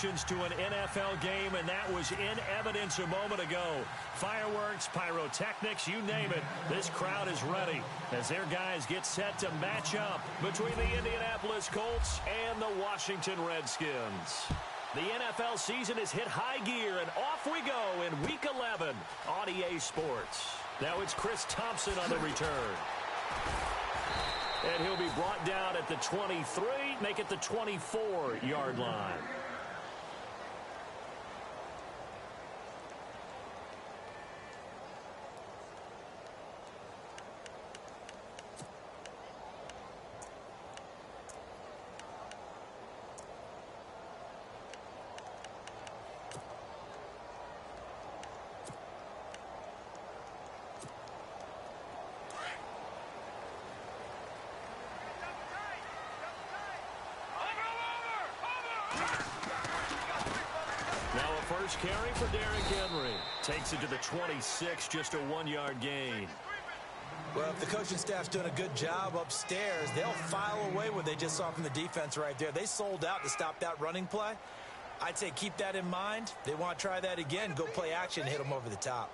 emotions to an NFL game, and that was in evidence a moment ago. Fireworks, pyrotechnics, you name it. This crowd is ready as their guys get set to match up between the Indianapolis Colts and the Washington Redskins. The NFL season has hit high gear, and off we go in Week 11 on EA Sports. Now it's Chris Thompson on the return. And he'll be brought down at the 23, make it the 24-yard line. First carry for Derrick Henry. Takes it to the 26, just a 1-yard gain. Well, if the coaching staff's doing a good job upstairs, they'll file away what they just saw from the defense right there. They sold out to stop that running play. I'd say keep that in mind. They want to try that again. Go play action and hit them over the top.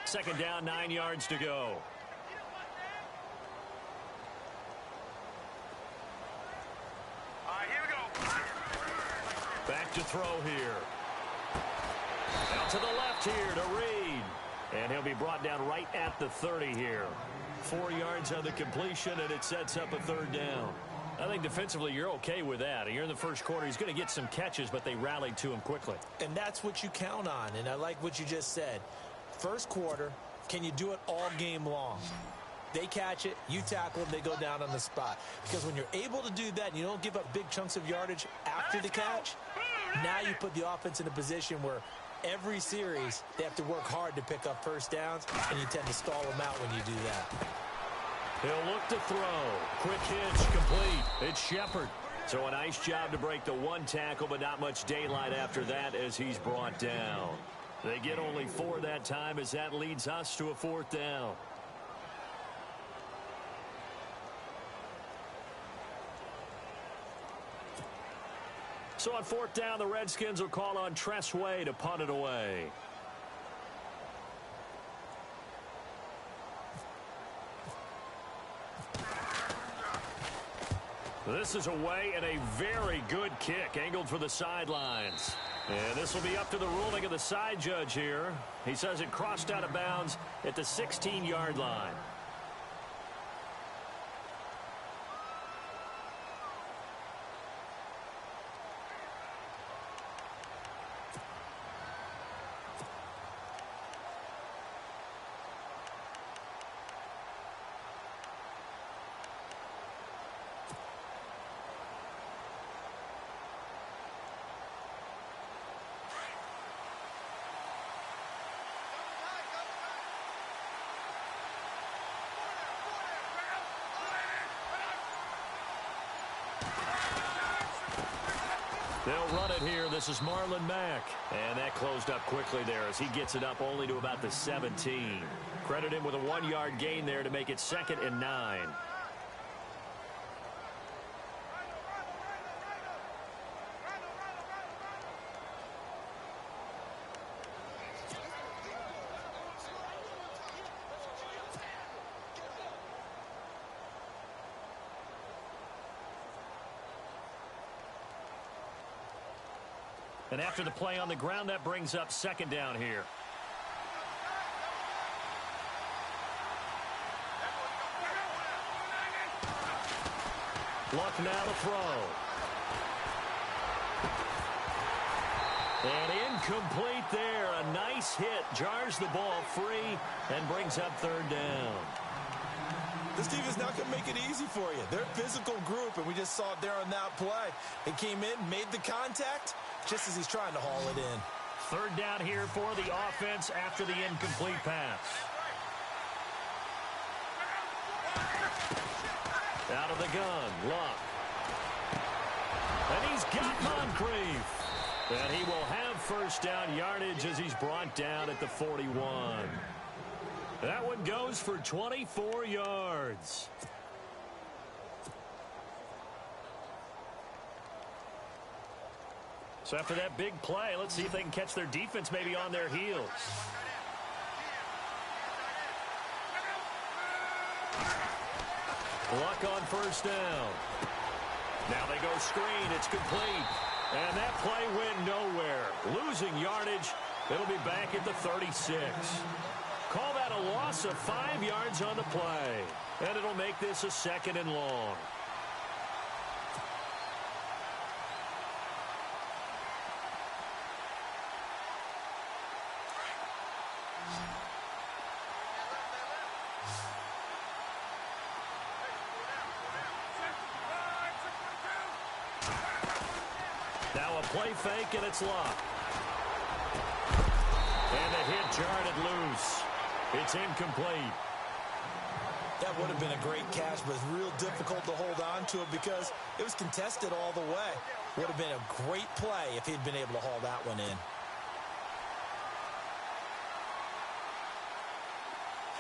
Second down, 9 yards to go. Back to throw here. Out to the left here to Reed. And he'll be brought down right at the 30 here. 4 yards on the completion, and it sets up a third down. I think defensively you're okay with that. You're in the first quarter. He's going to get some catches, but they rallied to him quickly. And that's what you count on, and I like what you just said. First quarter, can you do it all game long? They catch it, you tackle them, they go down on the spot. Because when you're able to do that and you don't give up big chunks of yardage after the catch, now you put the offense in a position where every series they have to work hard to pick up first downs, and you tend to stall them out when you do that. He'll look to throw. Quick hitch, complete. It's Shepard. So a nice job to break the one tackle, but not much daylight after that as he's brought down. They get only 4 that time as that leads us to a 4th down. So on 4th down, the Redskins will call on Tress Way to punt it away. This is away and a very good kick angled for the sidelines. And this will be up to the ruling of the side judge here. He says it crossed out of bounds at the 16-yard line. They'll run it here. This is Marlon Mack. And that closed up quickly there as he gets it up only to about the 17. Credit him with a 1-yard gain there to make it 2nd and 9. And after the play on the ground, that brings up 2nd down here. Luck now to throw. And incomplete there. A nice hit. Jars the ball free and brings up 3rd down. This team is not going to make it easy for you. They're a physical group, and we just saw it there on that play. It came in, made the contact, just as he's trying to haul it in. 3rd down here for the offense after the incomplete pass. Out of the gun, Luck. And he's got Moncrief. And he will have 1st down yardage as he's brought down at the 41. That one goes for 24 yards. So after that big play, let's see if they can catch their defense maybe on their heels. Luck on first down. Now they go screen. It's complete. And that play went nowhere. Losing yardage. It'll be back at the 36. Call that a loss of 5 yards on the play. And it'll make this a 2nd and long. Now a play fake, and it's Luck. And the hit jarred it loose. It's incomplete. That would have been a great catch, but it's real difficult to hold on to it because it was contested all the way. Would have been a great play if he'd been able to haul that one in.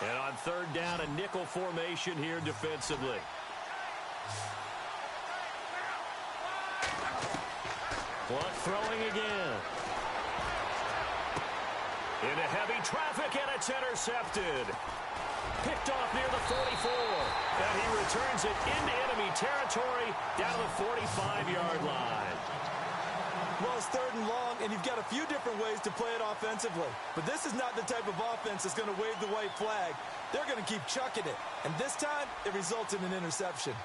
And on 3rd down, a nickel formation here defensively. Luck throwing again. Into heavy traffic, and it's intercepted. Picked off near the 44. And he returns it into enemy territory down to the 45-yard line. Well, it's 3rd and long, and you've got a few different ways to play it offensively. But this is not the type of offense that's going to wave the white flag. They're going to keep chucking it. And this time, it results in an interception.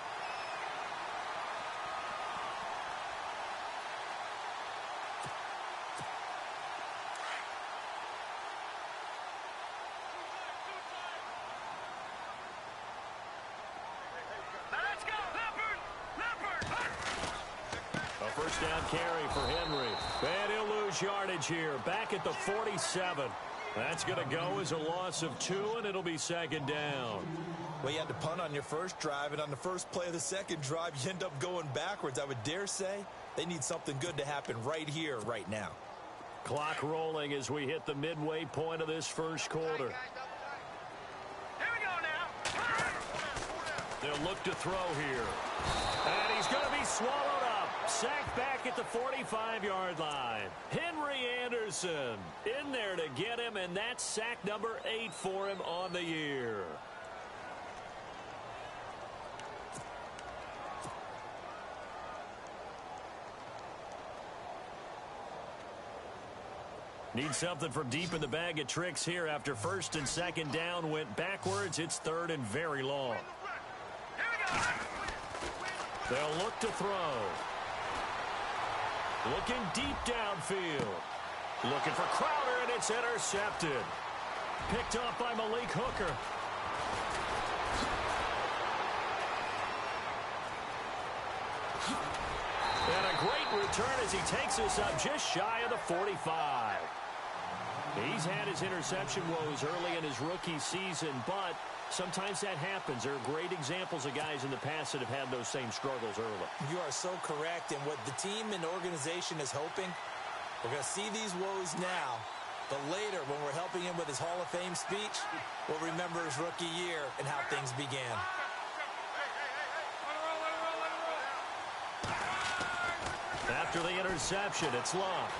First down carry for Henry. And he'll lose yardage here. Back at the 47. That's going to go as a loss of 2, and it'll be 2nd down. Well, you had to punt on your first drive, and on the first play of the second drive, you end up going backwards. I would dare say they need something good to happen right here, right now. Clock rolling as we hit the midway point of this first quarter. Here we go now. They'll look to throw here. And he's going to be swallowed up. Sacked back at the 45-yard line. Henry Anderson in there to get him, and that's sack number 8 for him on the year. Need something from deep in the bag of tricks here after 1st and 2nd down went backwards. It's 3rd and very long. They'll look to throw. Looking deep downfield. Looking for Crowder, and it's intercepted. Picked off by Malik Hooker. And a great return as he takes this up just shy of the 45. He's had his interception woes early in his rookie season, but sometimes that happens. There are great examples of guys in the past that have had those same struggles early. You are so correct. And what the team and organization is hoping, we're going to see these woes now, but later when we're helping him with his Hall of Fame speech, we'll remember his rookie year and how things began. After the interception, it's Luck.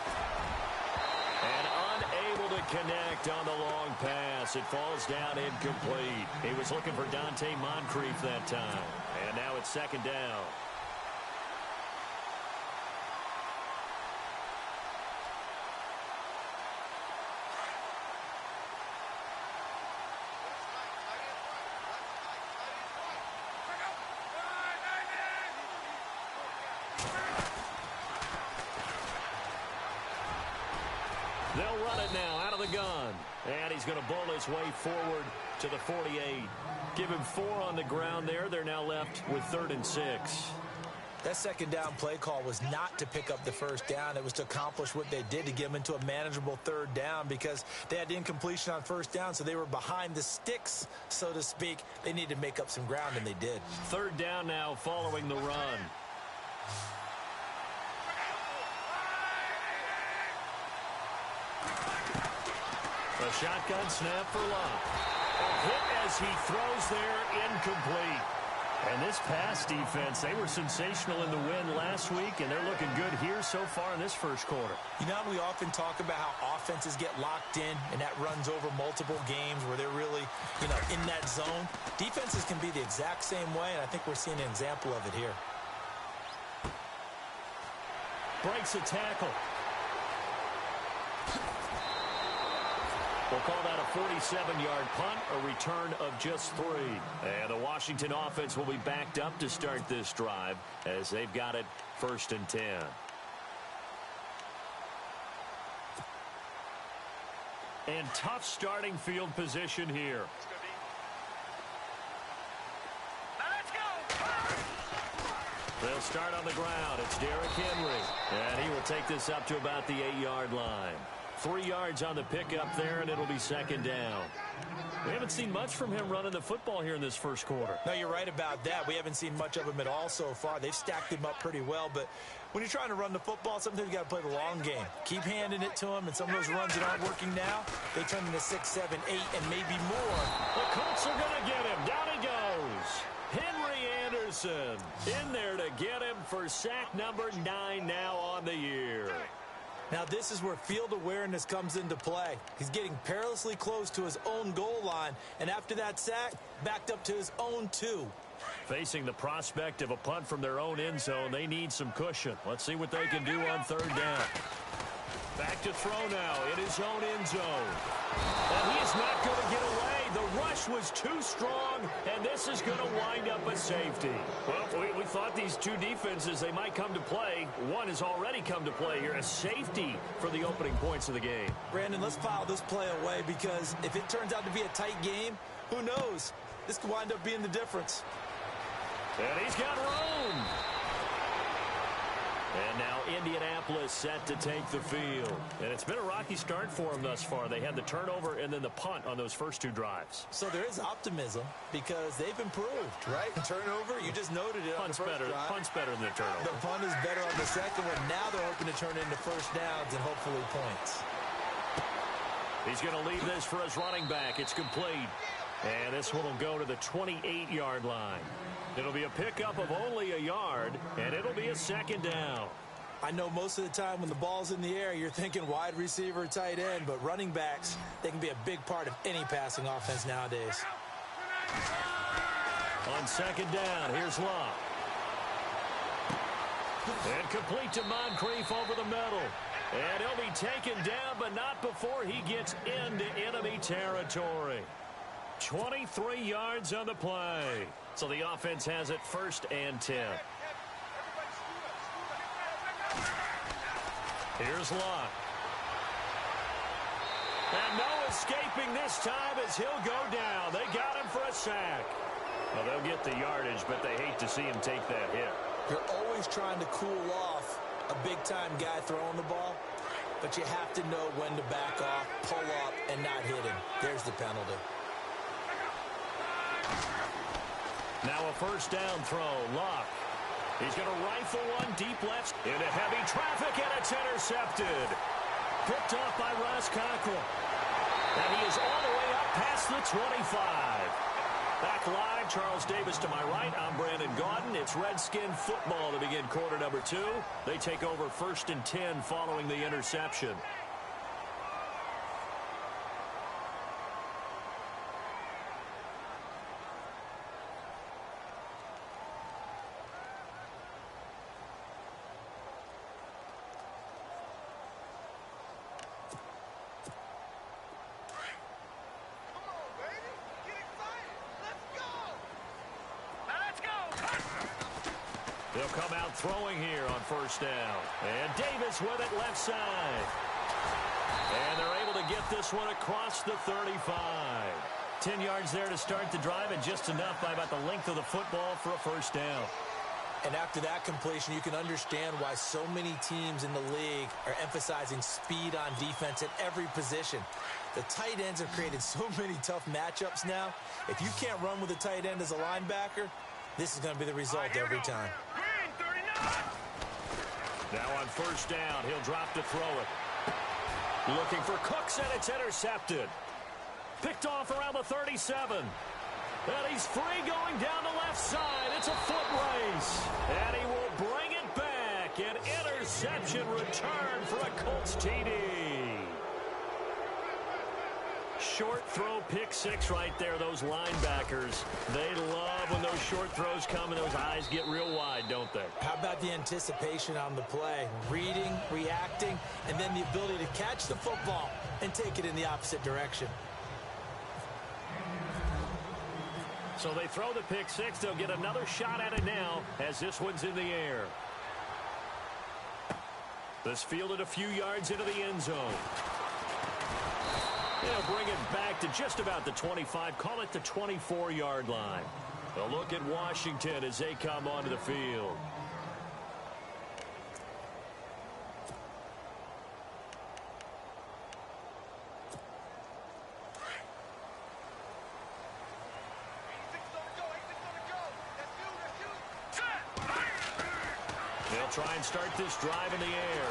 And unable to connect on the long pass. It falls down incomplete. He was looking for Dante Moncrief that time. And now it's 2nd down. They'll run it now out of the gun. And he's going to bowl his way forward to the 48. Give him 4 on the ground there. They're now left with 3rd and 6. That 2nd down play call was not to pick up the 1st down. It was to accomplish what they did to get them into a manageable 3rd down because they had incompletion on 1st down, so they were behind the sticks, so to speak. They needed to make up some ground, and they did. 3rd down now following the run. A shotgun snap for Luck. A hit as he throws there, incomplete. And this pass defense, they were sensational in the win last week, and they're looking good here so far in this first quarter. You know, we often talk about how offenses get locked in, and that runs over multiple games where they're really, in that zone. Defenses can be the exact same way, and I think we're seeing an example of it here. Breaks a tackle. We'll call that a 47-yard punt, a return of just 3. And the Washington offense will be backed up to start this drive as they've got it 1st and 10. And tough starting field position here. They'll start on the ground. It's Derrick Henry. And he will take this up to about the 8-yard line. 3 yards on the pickup there, and it'll be 2nd down. We haven't seen much from him running the football here in this first quarter. No, you're right about that. We haven't seen much of him at all so far. They've stacked him up pretty well, but when you're trying to run the football, sometimes you got to play the long game. Keep handing it to him, and some of those runs that aren't working now, they turn into 6, 7, 8, and maybe more. The Colts are going to get him. Down he goes. Henry Anderson in there to get him for sack number 9 now on the year. Now, this is where field awareness comes into play. He's getting perilously close to his own goal line, and after that sack, backed up to his own 2. Facing the prospect of a punt from their own end zone, they need some cushion. Let's see what they can do on 3rd down. Back to throw now in his own end zone. And he is not going to get away. The rush was too strong, and this is going to wind up a safety. Well, we thought these two defenses, they might come to play. One has already come to play here, a safety for the opening points of the game. Brandon, let's file this play away because if it turns out to be a tight game, who knows? This could wind up being the difference. And he's got room. And now Indianapolis set to take the field. And it's been a rocky start for them thus far. They had the turnover and then the punt on those first 2 drives. So there is optimism because they've improved, right? Turnover, you just noted it. Punt's better. Punt's better than the turnover. The punt is better on the second one. Now they're hoping to turn it into first downs and hopefully points. He's going to leave this for his running back. It's complete. And this one will go to the 28-yard line. It'll be a pickup of only a yard, and it'll be a 2nd down. I know most of the time when the ball's in the air, you're thinking wide receiver, tight end, but running backs, they can be a big part of any passing offense nowadays. On 2nd down, here's Locke. And complete to Moncrief over the middle. And he'll be taken down, but not before he gets into enemy territory. 23 yards on the play. So the offense has it 1st and 10. Here's Locke. And no escaping this time as he'll go down. They got him for a sack. Well, they'll get the yardage, but they hate to see him take that hit. You're always trying to cool off a big-time guy throwing the ball, but you have to know when to back off, pull up, and not hit him. There's the penalty. Now a 1st down throw. Locke. He's going to rifle one deep left into heavy traffic, and it's intercepted. Picked off by Ross Cockrell. And he is all the way up past the 25. Back live, Charles Davis to my right. I'm Brandon Gaudin. It's Redskin football to begin quarter number 2. They take over 1st and 10 following the interception. They'll come out throwing here on 1st down. And Davis with it left side. And they're able to get this one across the 35. 10 yards there to start the drive, and just enough by about the length of the football for a 1st down. And after that completion, you can understand why so many teams in the league are emphasizing speed on defense at every position. The tight ends have created so many tough matchups now. If you can't run with a tight end as a linebacker, this is going to be the result every time. Now on 1st down, he'll drop to throw it. Looking for Cooks, and it's intercepted. Picked off around the 37. And he's free going down the left side. It's a foot race. And he will bring it back. An interception return for a Colts TD. Short throw, pick six right there. Those linebackers, they love when those short throws come and those eyes get real wide, don't they? How about the anticipation on the play? Reading, reacting, and then the ability to catch the football and take it in the opposite direction. So they throw the pick six. They'll get another shot at it now as this one's in the air. This fielded a few yards into the end zone. They'll bring it back to just about the 25. Call it the 24-yard line. A look at Washington as they come onto the field. They'll try and start this drive in the air.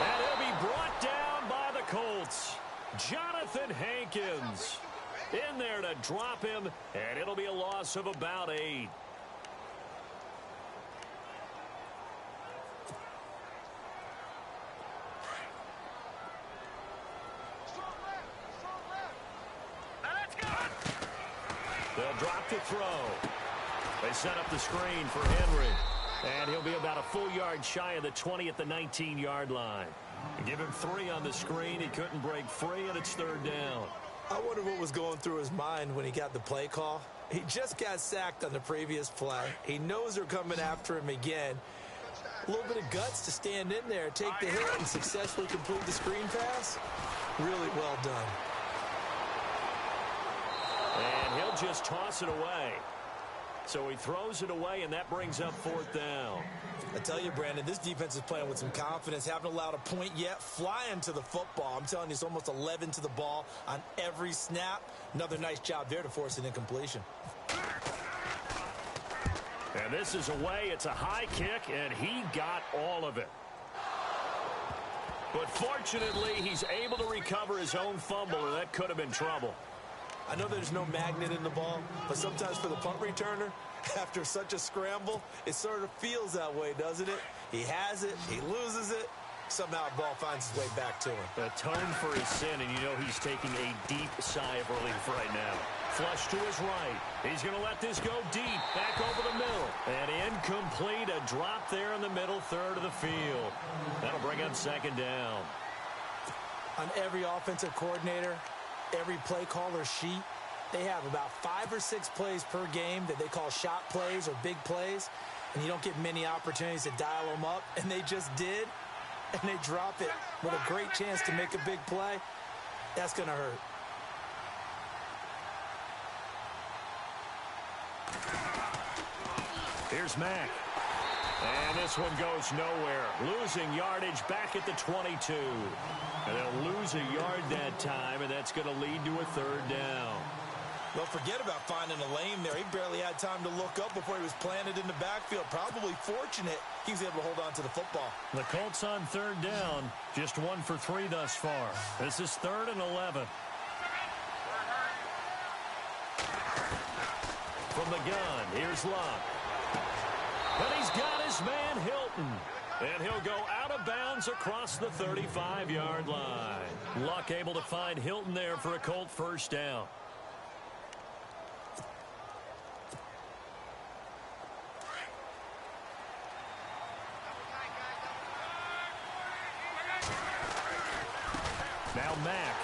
And he'll be brought down by the Colts. Jonathan Hankins in there to drop him, and it'll be a loss of about 8. They'll drop the throw. They set up the screen for Henry. And he'll be about a full yard shy of the 20 at the 19-yard line. Give him 3 on the screen. He couldn't break free, and it's 3rd down. I wonder what was going through his mind when he got the play call. He just got sacked on the previous play. He knows they're coming after him again. A little bit of guts to stand in there, take the hit, and successfully complete the screen pass. Really well done. And he'll just toss it away. So he throws it away, and that brings up 4th down. I tell you, Brandon, this defense is playing with some confidence. Haven't allowed a point yet. Flying to the football. I'm telling you, it's almost 11 to the ball on every snap. Another nice job there to force an incompletion. And this is away. It's a high kick, and he got all of it. But fortunately, he's able to recover his own fumble, or that could have been trouble. I know there's no magnet in the ball, but sometimes for the punt returner, after such a scramble, it sort of feels that way, doesn't it? He has it, he loses it, somehow the ball finds its way back to him. Atone for his sin, and you know he's taking a deep sigh of relief right now. Flush to his right. He's going to let this go deep, back over the middle. And incomplete, a drop there in the middle third of the field. That'll bring up 2nd down. On every offensive coordinator, every play caller sheet, they have about 5 or 6 plays per game that they call shot plays or big plays, and you don't get many opportunities to dial them up, and they just did, and they drop it with a great chance to make a big play. That's going to hurt. Here's Mack. And this one goes nowhere. Losing yardage back at the 22. And they'll lose a yard that time, and that's going to lead to a 3rd down. Well, forget about finding a lane there. He barely had time to look up before he was planted in the backfield. Probably fortunate he was able to hold on to the football. The Colts on 3rd down. Just 1 for 3 thus far. This is 3rd and 11. From the gun, here's Luck. And he's got his man Hilton. And he'll go out of bounds across the 35-yard line. Luck able to find Hilton there for a Colt 1st down. Now Mack.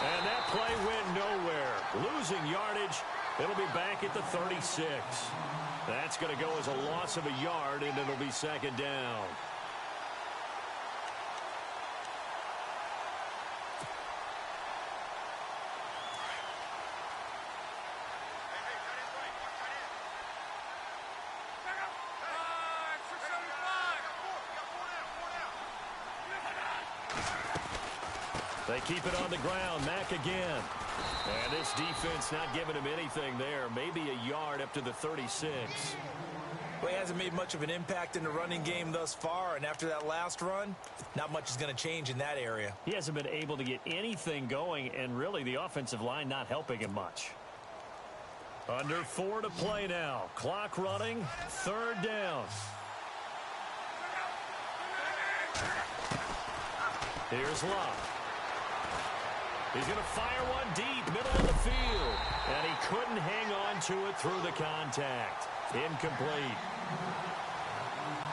And that play went nowhere. Losing yardage. It'll be back at the 36. That's going to go as a loss of a yard, and it'll be 2nd down. They keep it on the ground. Mack again. And this defense not giving him anything there. Maybe a yard up to the 36. Well, he hasn't made much of an impact in the running game thus far, and after that last run, not much is going to change in that area. He hasn't been able to get anything going, and really the offensive line not helping him much. Under 4 to play now. Clock running. 3rd down. Here's Love. He's going to fire one deep, middle of the field. And he couldn't hang on to it through the contact. Incomplete.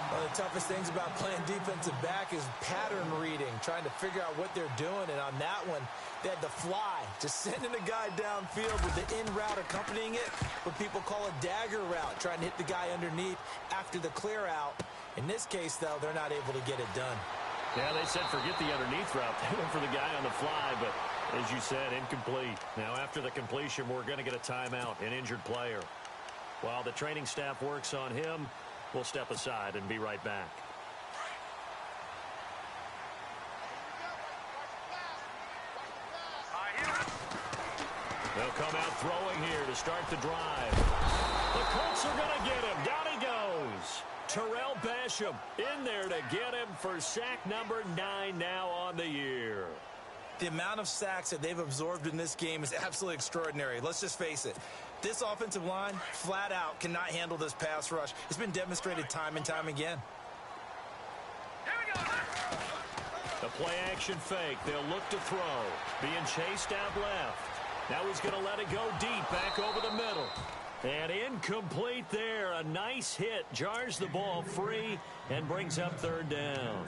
One of the toughest things about playing defensive back is pattern reading, trying to figure out what they're doing. And on that one, they had the fly, just sending a guy downfield with the in route accompanying it, what people call a dagger route, trying to hit the guy underneath after the clear out. In this case, though, they're not able to get it done. Yeah, they said forget the underneath route. They went for the guy on the fly, but as you said, incomplete. Now, after the completion, we're going to get a timeout, an injured player. While the training staff works on him, we'll step aside and be right back. They'll come out throwing here to start the drive. The Colts are going to get him. Down he goes. Terrell Basham in there to get him for sack number 9 now on the year. The amount of sacks that they've absorbed in this game is absolutely extraordinary. Let's just face it. This offensive line, flat out, cannot handle this pass rush. It's been demonstrated time and time again. The play-action fake. They'll look to throw. Being chased out left. Now he's going to let it go deep, back over the middle. And incomplete there. A nice hit. Jars the ball free and brings up 3rd down.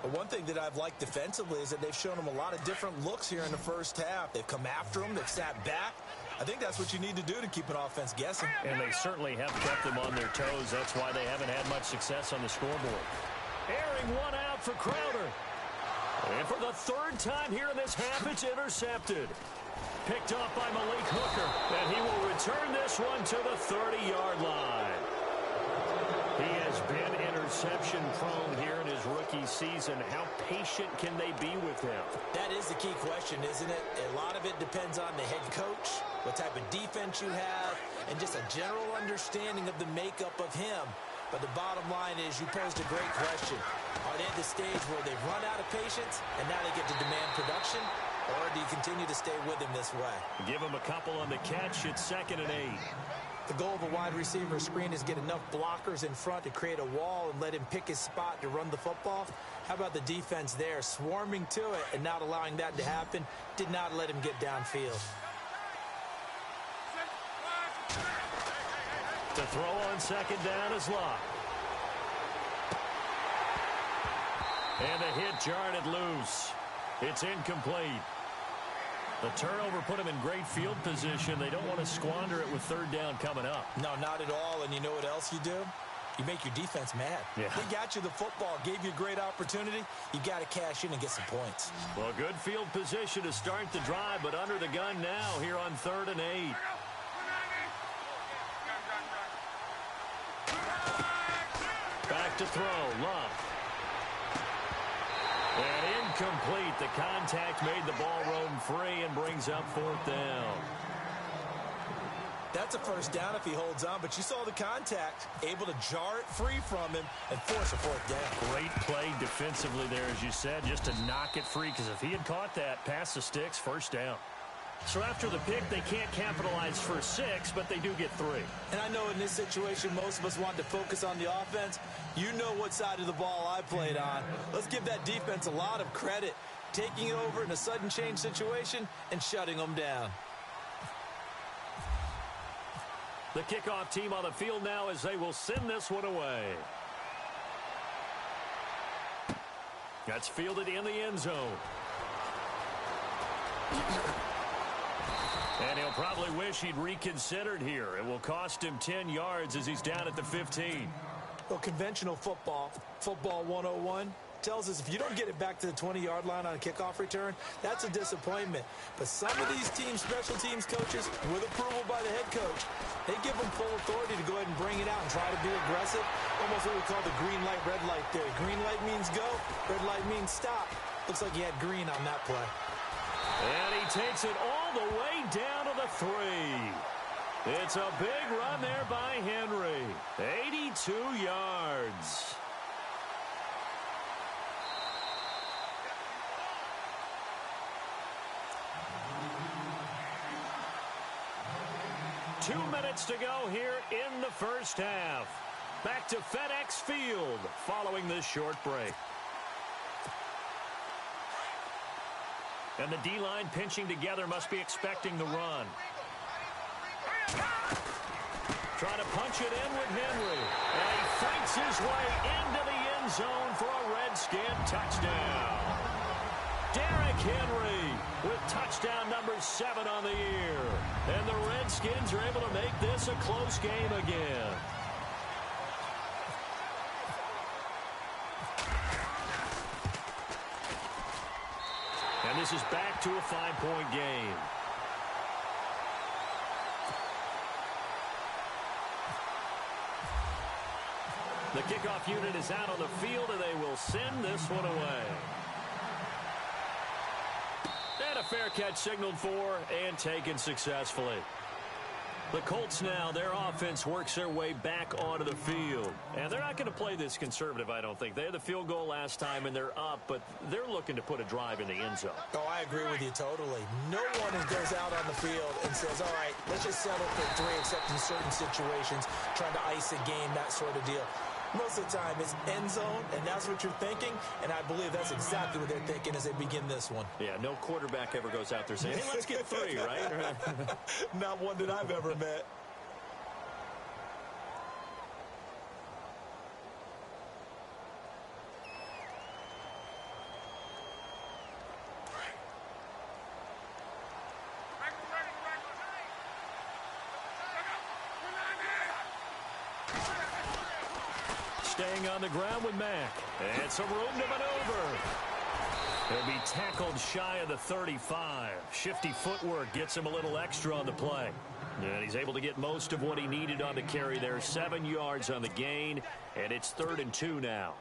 But one thing that I've liked defensively is that they've shown them a lot of different looks here in the first half. They've come after them. They've sat back. I think that's what you need to do to keep an offense guessing. And they certainly have kept them on their toes. That's why they haven't had much success on the scoreboard. Airing one out for Crowder. And for the 3rd time here in this half, it's intercepted. Picked off by Malik Hooker. And he will return this one to the 30-yard line. He has been interception-prone here in his rookie season. How patient can they be with him? That is the key question, isn't it? A lot of it depends on the head coach, what type of defense you have, and just a general understanding of the makeup of him. But the bottom line is you posed a great question. Are they at the stage where they've run out of patience and now they get to demand production? Or do you continue to stay with him this way? Give him a couple on the catch. It's 2nd and 8. The goal of a wide receiver screen is get enough blockers in front to create a wall and let him pick his spot to run the football. How about the defense there, swarming to it and not allowing that to happen? Did not let him get downfield. To throw on 2nd down is Locke. And the hit jarred it loose. It's incomplete. The turnover put him in great field position. They don't want to squander it with 3rd down coming up. No, not at all. And you know what else you do? You make your defense mad. Yeah. They got you the football, gave you a great opportunity. You got to cash in and get some points. Well, good field position to start the drive, but under the gun now here on 3rd and 8. Back to throw. Love. And incomplete. The contact made the ball roam free and brings up 4th down. That's a 1st down if he holds on, but you saw the contact, able to jar it free from him and force a 4th down. Great play defensively there, as you said, just to knock it free, because if he had caught that, past the sticks, 1st down. So after the pick, they can't capitalize for 6, but they do get 3. And I know in this situation, most of us want to focus on the offense. You know what side of the ball I played on. Let's give that defense a lot of credit, taking it over in a sudden change situation and shutting them down. The kickoff team on the field now as they will send this one away. That's fielded in the end zone. And he'll probably wish he'd reconsidered here. It will cost him 10 yards as he's down at the 15. Well, conventional football 101, tells us if you don't get it back to the 20-yard line on a kickoff return, that's a disappointment. But some of these teams, special teams coaches, with approval by the head coach, they give them full authority to go ahead and bring it out and try to be aggressive. Almost what we call the green light, red light theory. Green light means go, red light means stop. Looks like he had green on that play. And he takes it all the way down to the 3. It's a big run there by Henry. 82 yards. 2 minutes to go here in the first half. Back to FedEx Field following this short break. And the D-line pinching together must be expecting the run. Trying to punch it in with Henry. And he fights his way into the end zone for a Redskin touchdown. Derrick Henry with touchdown number 7 on the year. And the Redskins are able to make this a close game again. And this is back to a 5-point game. The kickoff unit is out on the field, and they will send this one away. And a fair catch signaled for and taken successfully. The Colts now, their offense works their way back onto the field. And they're not going to play this conservative, I don't think. They had the field goal last time, and they're up, but they're looking to put a drive in the end zone. Oh, I agree with you totally. No one goes out on the field and says, all right, let's just settle for 3, except in certain situations, trying to ice a game, that sort of deal. Most of the time, it's end zone, and that's what you're thinking, and I believe that's exactly what they're thinking as they begin this one. Yeah, no quarterback ever goes out there saying, hey, let's get 3, right? Not one that I've ever met. Staying on the ground with Mack. And some room to maneuver. He'll be tackled shy of the 35. Shifty footwork gets him a little extra on the play. And he's able to get most of what he needed on the carry there. 7 yards on the gain. And it's 3rd and 2 now.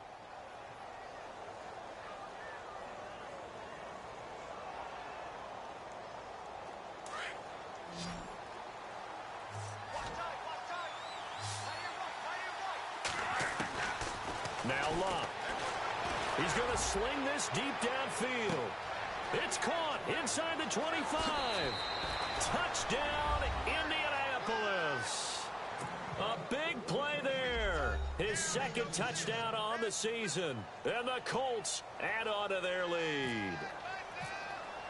Now Love. He's going to sling this deep downfield. It's caught inside the 25. Touchdown, Indianapolis. A big play there. His 2nd touchdown on the season. And the Colts add on to their lead.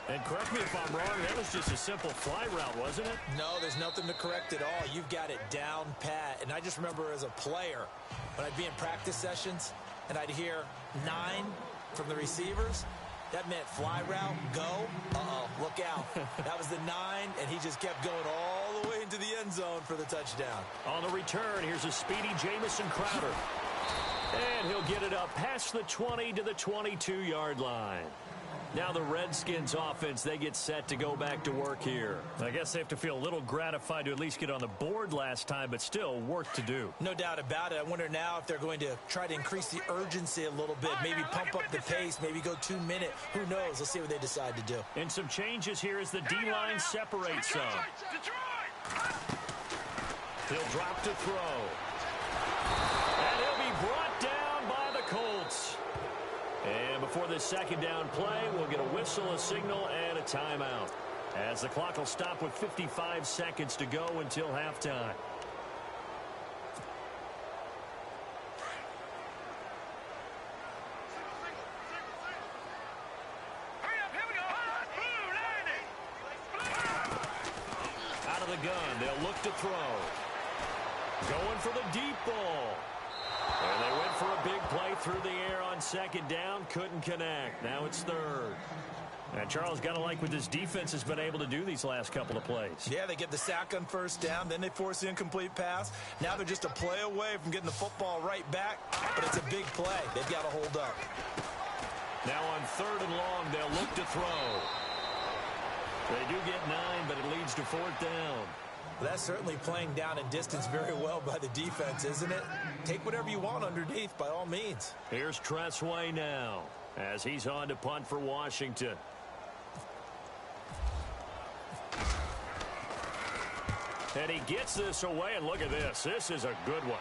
And correct me if I'm wrong, that was just a simple fly route, wasn't it? No, there's nothing to correct at all. You've got it down pat. And I just remember as a player, when I'd be in practice sessions and I'd hear 9 from the receivers, that meant fly route, go. Uh-oh, look out. That was the 9, and he just kept going all the way into the end zone for the touchdown. On the return, here's a speedy Jamison Crowder. And he'll get it up past the 20 to the 22-yard line. Now the Redskins offense, they get set to go back to work here. I guess they have to feel a little gratified to at least get on the board last time, but still work to do. No doubt about it. I wonder now if they're going to try to increase the urgency a little bit, maybe pump up the pace, maybe go 2-minute. Who knows? Let's see what they decide to do. And some changes here as the D-line separates some. He'll drop to throw. And he'll be brought down by the Colts. And before this 2nd down play, we'll get a whistle, a signal, and a timeout. As the clock will stop with 55 seconds to go until halftime. Out of the gun, they'll look to throw. Going for the deep ball. And they went for a big play through the air on 2nd down. Couldn't connect. Now it's 3rd. And Charles, got to like what this defense has been able to do these last couple of plays. Yeah, they get the sack on 1st down. Then they force the incomplete pass. Now they're just a play away from getting the football right back. But it's a big play. They've got to hold up. Now on 3rd and long, they'll look to throw. They do get 9, but it leads to 4th down. Well, that's certainly playing down in distance very well by the defense, isn't it? Take whatever you want underneath, by all means. Here's Tressway now, as he's on to punt for Washington. And he gets this away, and look at this. This is a good one.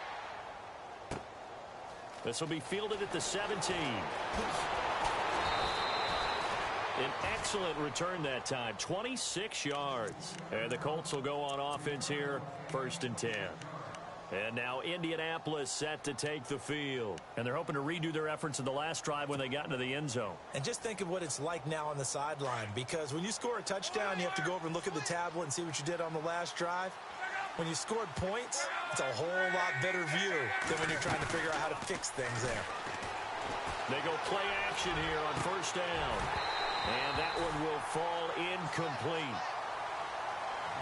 This will be fielded at the 17. An excellent return that time, 26 yards. And the Colts will go on offense here, 1st and 10. And now Indianapolis set to take the field. And they're hoping to redo their efforts in the last drive when they got into the end zone. And just think of what it's like now on the sideline, because when you score a touchdown, you have to go over and look at the tablet and see what you did on the last drive. When you scored points, it's a whole lot better view than when you're trying to figure out how to fix things there. They go play action here on 1st down. And that one will fall incomplete.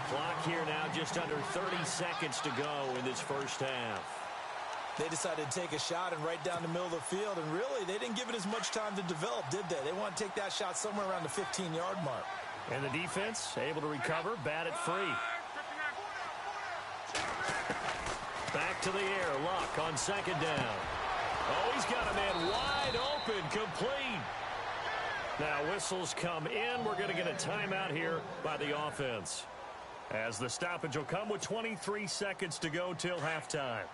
Clock here now just under 30 seconds to go in this first half. They decided to take a shot and right down the middle of the field, and really, they didn't give it as much time to develop, did they? They want to take that shot somewhere around the 15-yard mark. And the defense able to recover, bat it free. Back to the air, Luck on 2nd down. Oh, he's got a man wide open, complete. Now whistles come in. We're going to get a timeout here by the offense, as the stoppage will come with 23 seconds to go till halftime.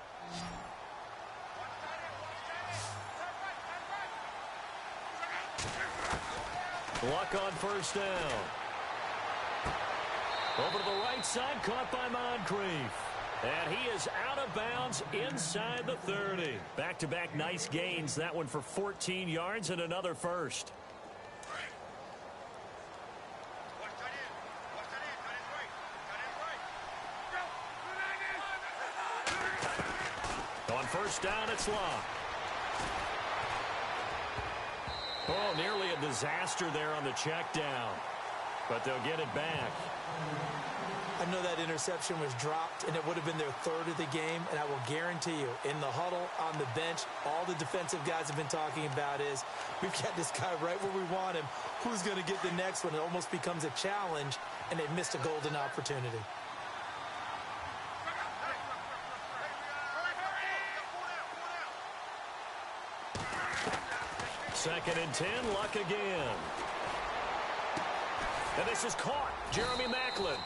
Luck on 1st down. Over to the right side, caught by Moncrief. And he is out of bounds inside the 30. Back-to-back nice gains. That one for 14 yards and another first. On 1st down, it's Luck. Oh, nearly a disaster there on the check down. But they'll get it back. I know that interception was dropped, and it would have been their 3rd of the game, and I will guarantee you, in the huddle, on the bench, all the defensive guys have been talking about is, we've got this guy right where we want him. Who's going to get the next one? It almost becomes a challenge, and they missed a golden opportunity. Second and 10, Luck again. And this is caught. Jeremy Maclin.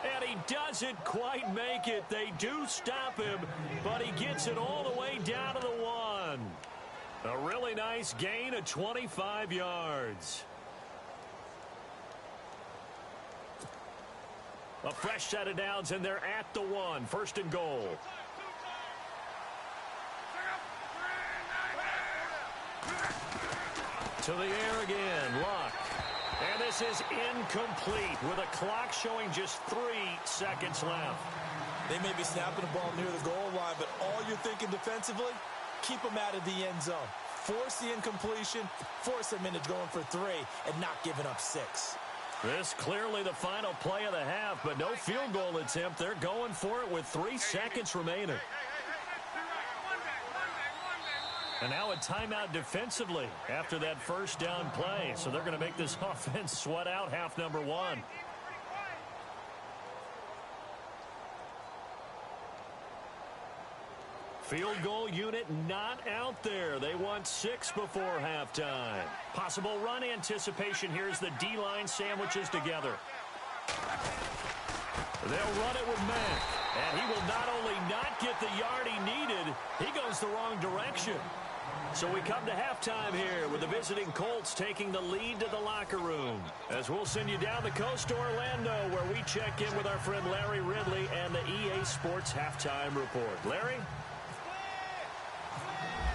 And he doesn't quite make it. They do stop him, but he gets it all the way down to the 1. A really nice gain of 25 yards. A fresh set of downs, and they're at the 1. 1st and goal. To the air again, Luck. And this is incomplete with a clock showing just 3 seconds left. They may be snapping the ball near the goal line, but all you're thinking defensively, keep them out of the end zone. Force the incompletion, force them into going for 3, and not giving up 6. This clearly the final play of the half, but no field goal attempt. They're going for it with 3 seconds remaining. And now a timeout defensively after that 1st down play. So they're going to make this offense sweat out half number 1. Field goal unit not out there. They want 6 before halftime. Possible run anticipation. Here's the D-line sandwiches together. They'll run it with Mack. And he will not only not get the yard he needed, he goes the wrong direction. So we come to halftime here with the visiting Colts taking the lead to the locker room. As we'll send you down the coast to Orlando, where we check in with our friend Larry Ridley and the EA Sports Halftime Report. Larry?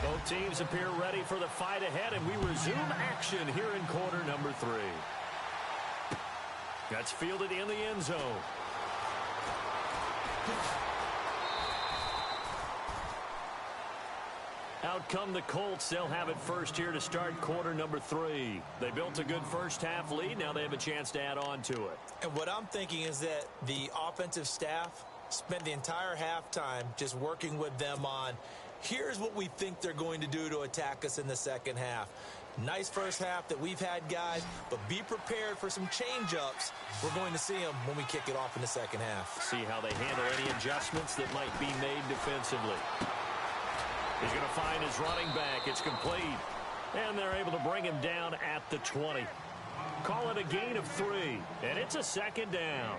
Both teams appear ready for the fight ahead, and we resume action here in quarter number 3. That's fielded in the end zone. Out come the Colts. They'll have it first here to start quarter number 3. They built a good first half lead. Now they have a chance to add on to it. And what I'm thinking is that the offensive staff spent the entire halftime just working with them on, here's what we think they're going to do to attack us in the second half. Nice first half that we've had, guys, but be prepared for some change-ups. We're going to see them when we kick it off in the second half. See how they handle any adjustments that might be made defensively. He's going to find his running back. It's complete. And they're able to bring him down at the 20. Call it a gain of 3. And it's a 2nd down.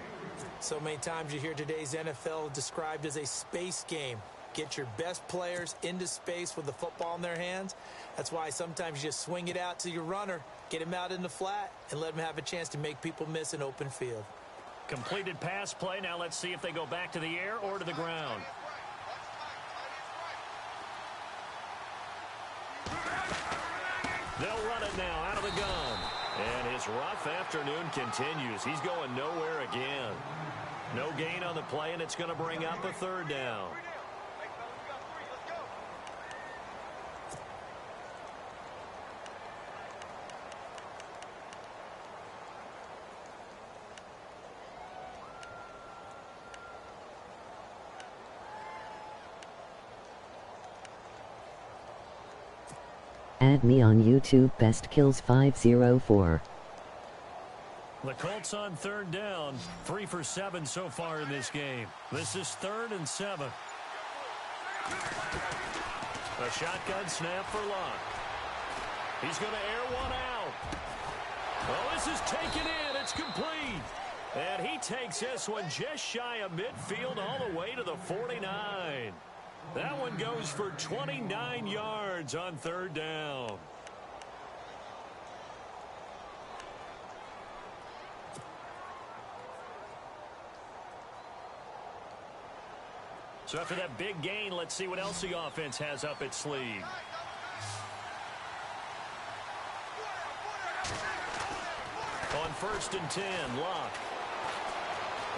So many times you hear today's NFL described as a space game. Get your best players into space with the football in their hands. That's why sometimes you just swing it out to your runner, get him out in the flat, and let him have a chance to make people miss an open field. Completed pass play. Now let's see if they go back to the air or to the ground. They'll run it now out of the gun. And his rough afternoon continues. He's going nowhere again. No gain on the play, and it's going to bring up a third down. Add me on YouTube, Best Kills 504. The Colts on third down, 3 for 7 so far in this game. This is 3rd and 7. A shotgun snap for Luck. He's going to air one out. Oh, this is taken in. It's complete. And he takes this one just shy of midfield all the way to the 49. That one goes for 29 yards on third down. So after that big gain, let's see what else the offense has up its sleeve. On 1st and 10, Luck.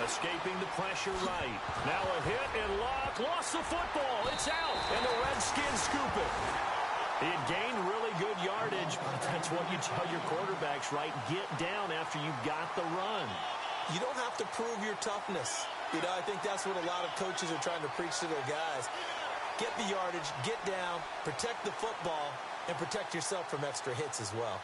Escaping the pressure right. Now a hit, and Luck lost the football. It's out, and the Redskins scoop it. He had gained really good yardage, but that's what you tell your quarterbacks, right? Get down after you got the run. You don't have to prove your toughness. You know, I think that's what a lot of coaches are trying to preach to their guys. Get the yardage, get down, protect the football, and protect yourself from extra hits as well.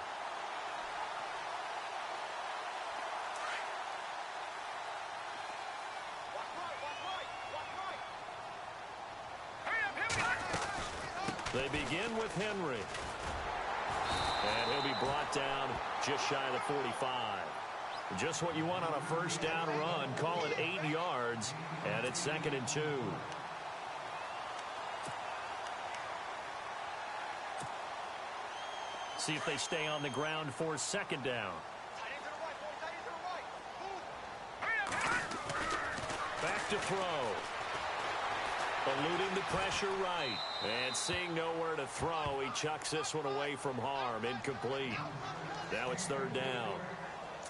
They begin with Henry. And he'll be brought down just shy of the 45. Just what you want on a first down run. Call it 8 yards, and it's 2nd and 2. See if they stay on the ground for 2nd down. Back to throw. Eluding the pressure right. And seeing nowhere to throw, he chucks this one away from harm. Incomplete. Now it's 3rd down.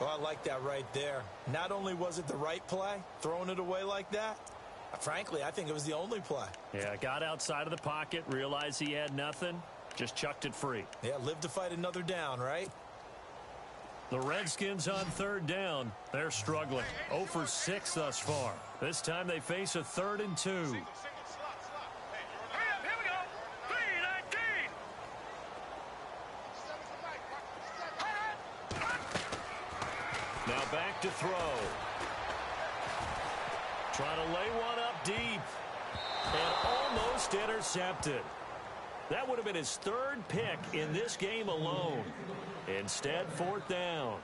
Oh, I like that right there. Not only was it the right play, throwing it away like that, frankly, I think it was the only play. Yeah, got outside of the pocket, realized he had nothing, just chucked it free. Yeah, live to fight another down, right? The Redskins on 3rd down. They're struggling. 0 for 6 thus far. This time they face a 3rd and 2. Now back to throw. Trying to lay one up deep. And almost intercepted. That would have been his 3rd pick in this game alone. Instead, 4th down.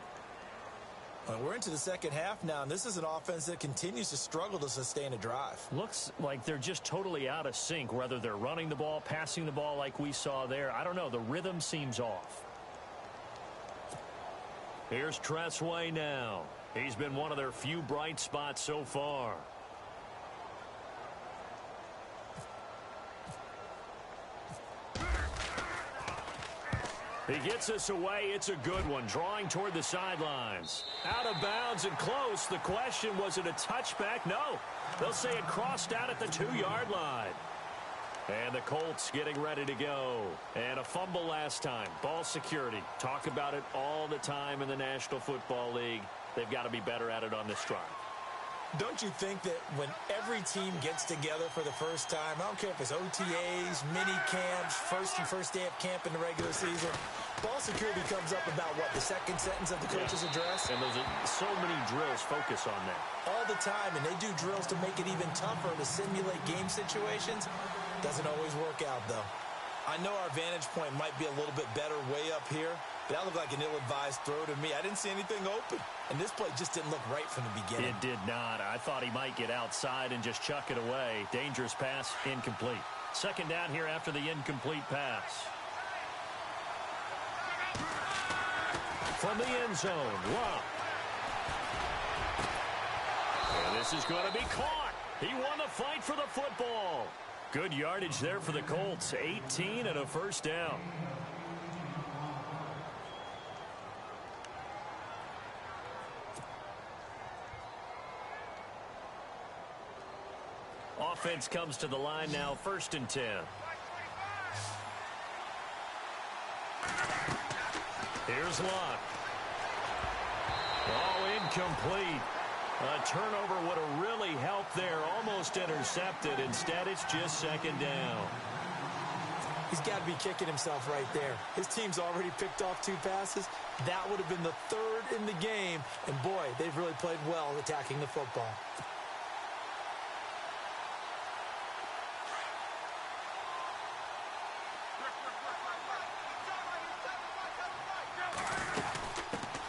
Well, we're into the second half now, and this is an offense that continues to struggle to sustain a drive. Looks like they're just totally out of sync, whether they're running the ball, passing the ball like we saw there. I don't know. The rhythm seems off. Here's Tressway now. He's been one of their few bright spots so far. He gets us away. It's a good one. Drawing toward the sidelines. Out of bounds and close. The question, was it a touchback? No. They'll say it crossed out at the 2-yard line. And the Colts getting ready to go. And a fumble last time. Ball security. Talk about it all the time in the National Football League. They've got to be better at it on this drive. Don't you think that when every team gets together for the first time, I don't care if it's OTAs, mini camps, first day of camp in the regular season, ball security comes up about what, the second sentence of the coach's address? And there's so many drills focus on that. All the time, and they do drills to make it even tougher to simulate game situations. Doesn't always work out, though. I know our vantage point might be a little bit better way up here, but that looked like an ill-advised throw to me. I didn't see anything open. and this play just didn't look right from the beginning. It did not. I thought he might get outside and just chuck it away. Dangerous pass, incomplete. Second down here after the incomplete pass. From the end zone, Luck. And this is going to be caught. He won the fight for the football. Good yardage there for the Colts. 18 and a first down. Offense comes to the line now, 1st and 10. Here's Luck. Oh, incomplete. A turnover would have really helped there. Almost intercepted. Instead, it's just 2nd down. He's got to be kicking himself right there. His team's already picked off 2 passes. That would have been the 3rd in the game. And, boy, they've really played well attacking the football.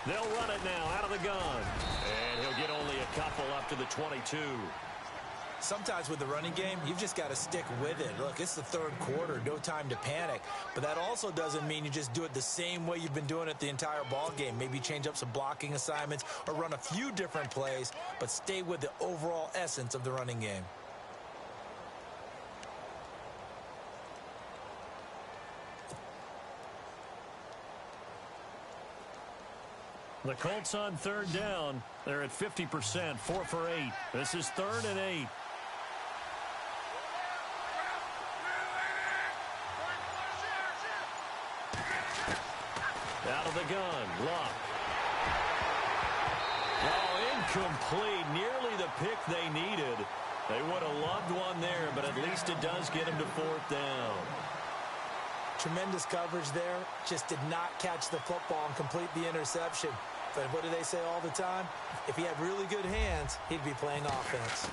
They'll run it now out of the gun. And he'll get only a couple up to the 22. Sometimes with the running game, you've just got to stick with it. Look, it's the 3rd quarter, no time to panic. But that also doesn't mean you just do it the same way you've been doing it the entire ball game. Maybe change up some blocking assignments or run a few different plays, but stay with the overall essence of the running game. The Colts on 3rd down. They're at 50%, 4 for 8. This is 3rd and 8. Out of the gun, Luck. Oh, incomplete. Nearly the pick they needed. They would have loved one there, but at least it does get them to 4th down. Tremendous coverage there. Just did not catch the football and complete the interception. But what do they say all the time? If he had really good hands, he'd be playing offense.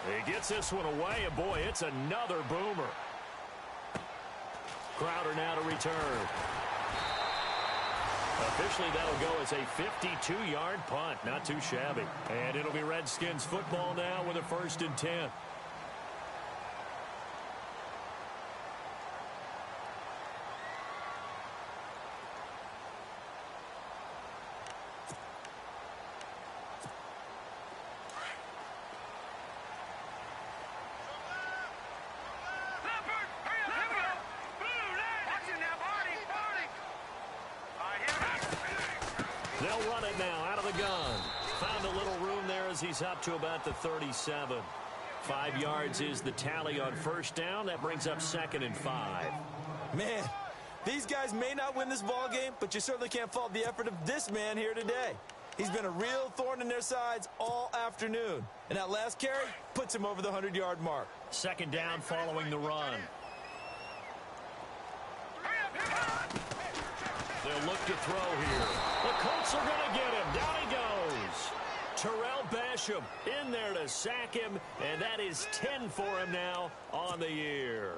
He gets this one away, and boy, it's another boomer. Crowder now to return. Officially, that'll go as a 52-yard punt. Not too shabby. And it'll be Redskins football now with a 1st and 10. They'll run it now out of the gun. Found a little room there as he's up to about the 37. 5 yards is the tally on 1st down. That brings up 2nd and 5. Man, these guys may not win this ball game, but you certainly can't fault the effort of this man here today. He's been a real thorn in their sides all afternoon. And that last carry puts him over the 100-yard mark. 2nd down following the run. They'll look to throw here. The Colts are going to get him. Down he goes. Terrell Basham in there to sack him, and that is 10 for him now on the year.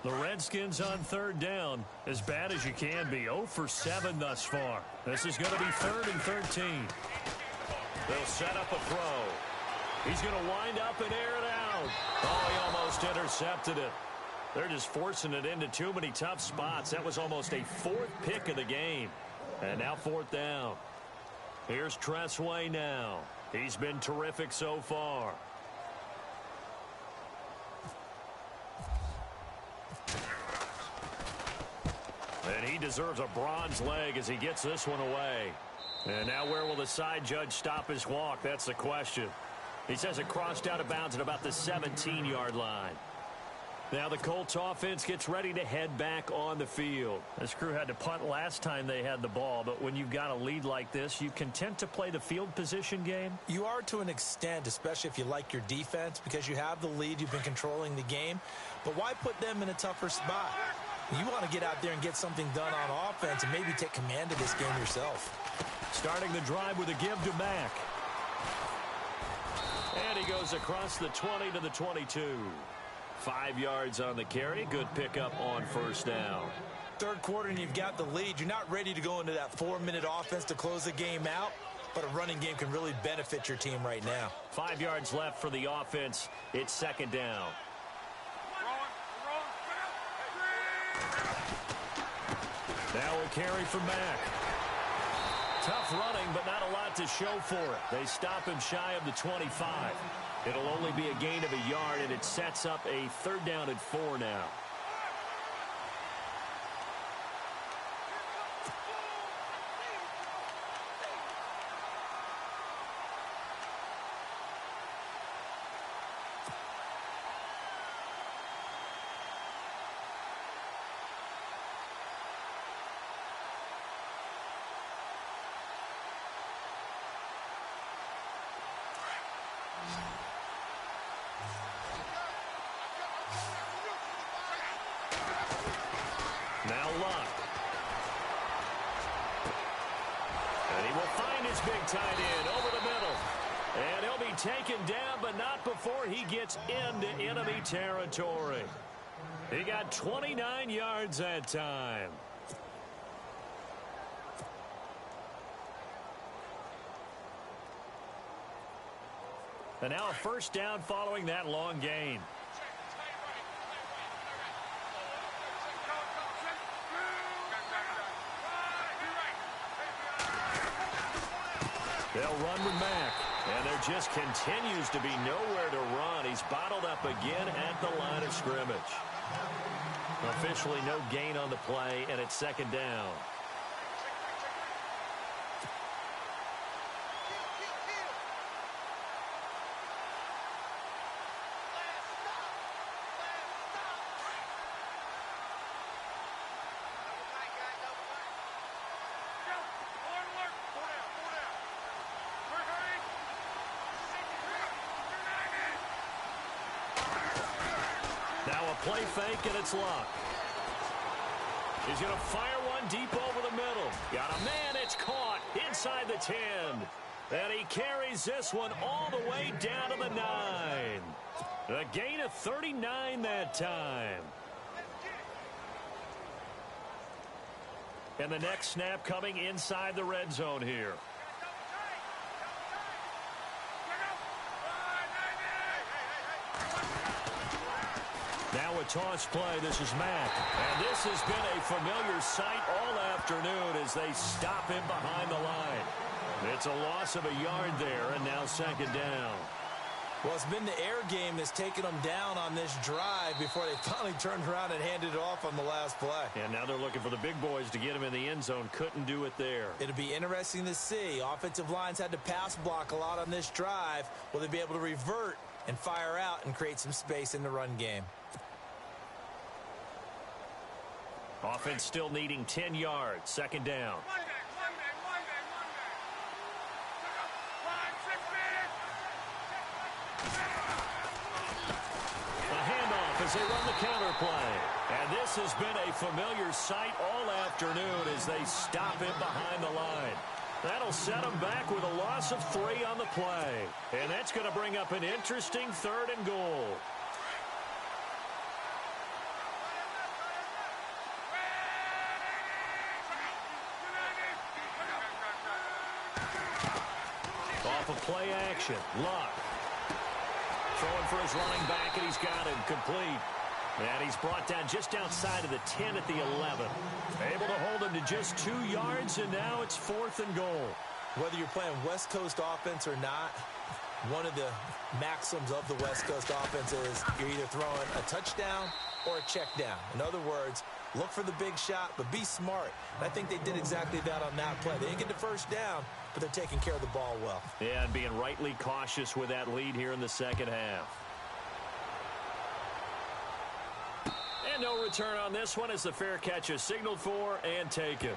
The Redskins on 3rd down, as bad as you can be. 0 for 7 thus far. This is going to be 3rd and 13. They'll set up a throw. He's going to wind up and air it out. Oh, he almost intercepted it. They're just forcing it into too many tough spots. That was almost a 4th pick of the game. And now 4th down. Here's Tressway now. He's been terrific so far. And he deserves a bronze leg as he gets this one away. And now where will the side judge stop his walk? That's the question. He says it crossed out of bounds at about the 17-yard line. Now the Colts offense gets ready to head back on the field. This crew had to punt last time they had the ball, but when you've got a lead like this, you content to play the field position game? You are to an extent, especially if you like your defense, because you have the lead, you've been controlling the game. But why put them in a tougher spot? You want to get out there and get something done on offense and maybe take command of this game yourself. Starting the drive with a give to Mack. And he goes across the 20 to the 22. 5 yards on the carry. Good pickup on first down. Third quarter and you've got the lead. You're not ready to go into that 4-minute offense to close the game out, but a running game can really benefit your team right now. 5 yards left for the offense. It's second down. Now a carry for Mack. Tough running, but not a lot to show for it. They stop him shy of the 25. It'll only be a gain of a yard, and it sets up a third down and 4 now. Now Luck. And he will find his big tight end over the middle. And he'll be taken down, but not before he gets into enemy territory. He got 29 yards that time. And now a first down following that long gain. They'll run with Mack. And there just continues to be nowhere to run. He's bottled up again at the line of scrimmage. Officially no gain on the play, and it's second down. Now a play fake, and it's Luck. He's going to fire one deep over the middle. Got a man, it's caught inside the 10. And he carries this one all the way down to the 9. A gain of 39 that time. And the next snap coming inside the red zone here. Now a toss play. This is Mack. And this has been a familiar sight all afternoon as they stop him behind the line. It's a loss of a yard there, and now second down. Well, it's been the air game that's taken them down on this drive before they finally turned around and handed it off on the last play. And now they're looking for the big boys to get him in the end zone. Couldn't do it there. It'll be interesting to see. Offensive lines had to pass block a lot on this drive. Will they be able to revert and fire out and create some space in the run game? Offense still needing 10 yards. Second down. A handoff as they run the counter play. And this has been a familiar sight all afternoon as they stop him behind the line. That'll set him back with a loss of 3 on the play. And that's going to bring up an interesting 3rd and goal. Off of play action, Luck. Throwing for his running back, and he's got him complete. And he's brought down just outside of the 10 at the 11. Able to hold him to just 2 yards, and now it's 4th and goal. Whether you're playing West Coast offense or not, one of the maxims of the West Coast offense is you're either throwing a touchdown or a check down. In other words, look for the big shot, but be smart. And I think they did exactly that on that play. They didn't get the first down, but they're taking care of the ball well. Yeah, and being rightly cautious with that lead here in the second half. And no return on this one as the fair catch is signaled for and taken.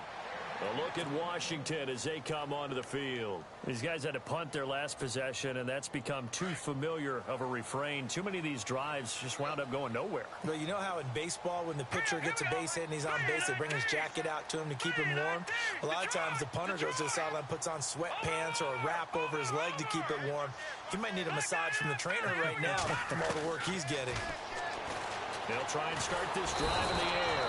A look at Washington as they come onto the field. These guys had to punt their last possession, and that's become too familiar of a refrain. Too many of these drives just wound up going nowhere. But you know how in baseball, when the pitcher gets a base hit and he's on base, they bring his jacket out to him to keep him warm? A lot of times the punter goes to the sideline, puts on sweatpants or a wrap over his leg to keep it warm. He might need a massage from the trainer right now from all the work he's getting. They'll try and start this drive in the air.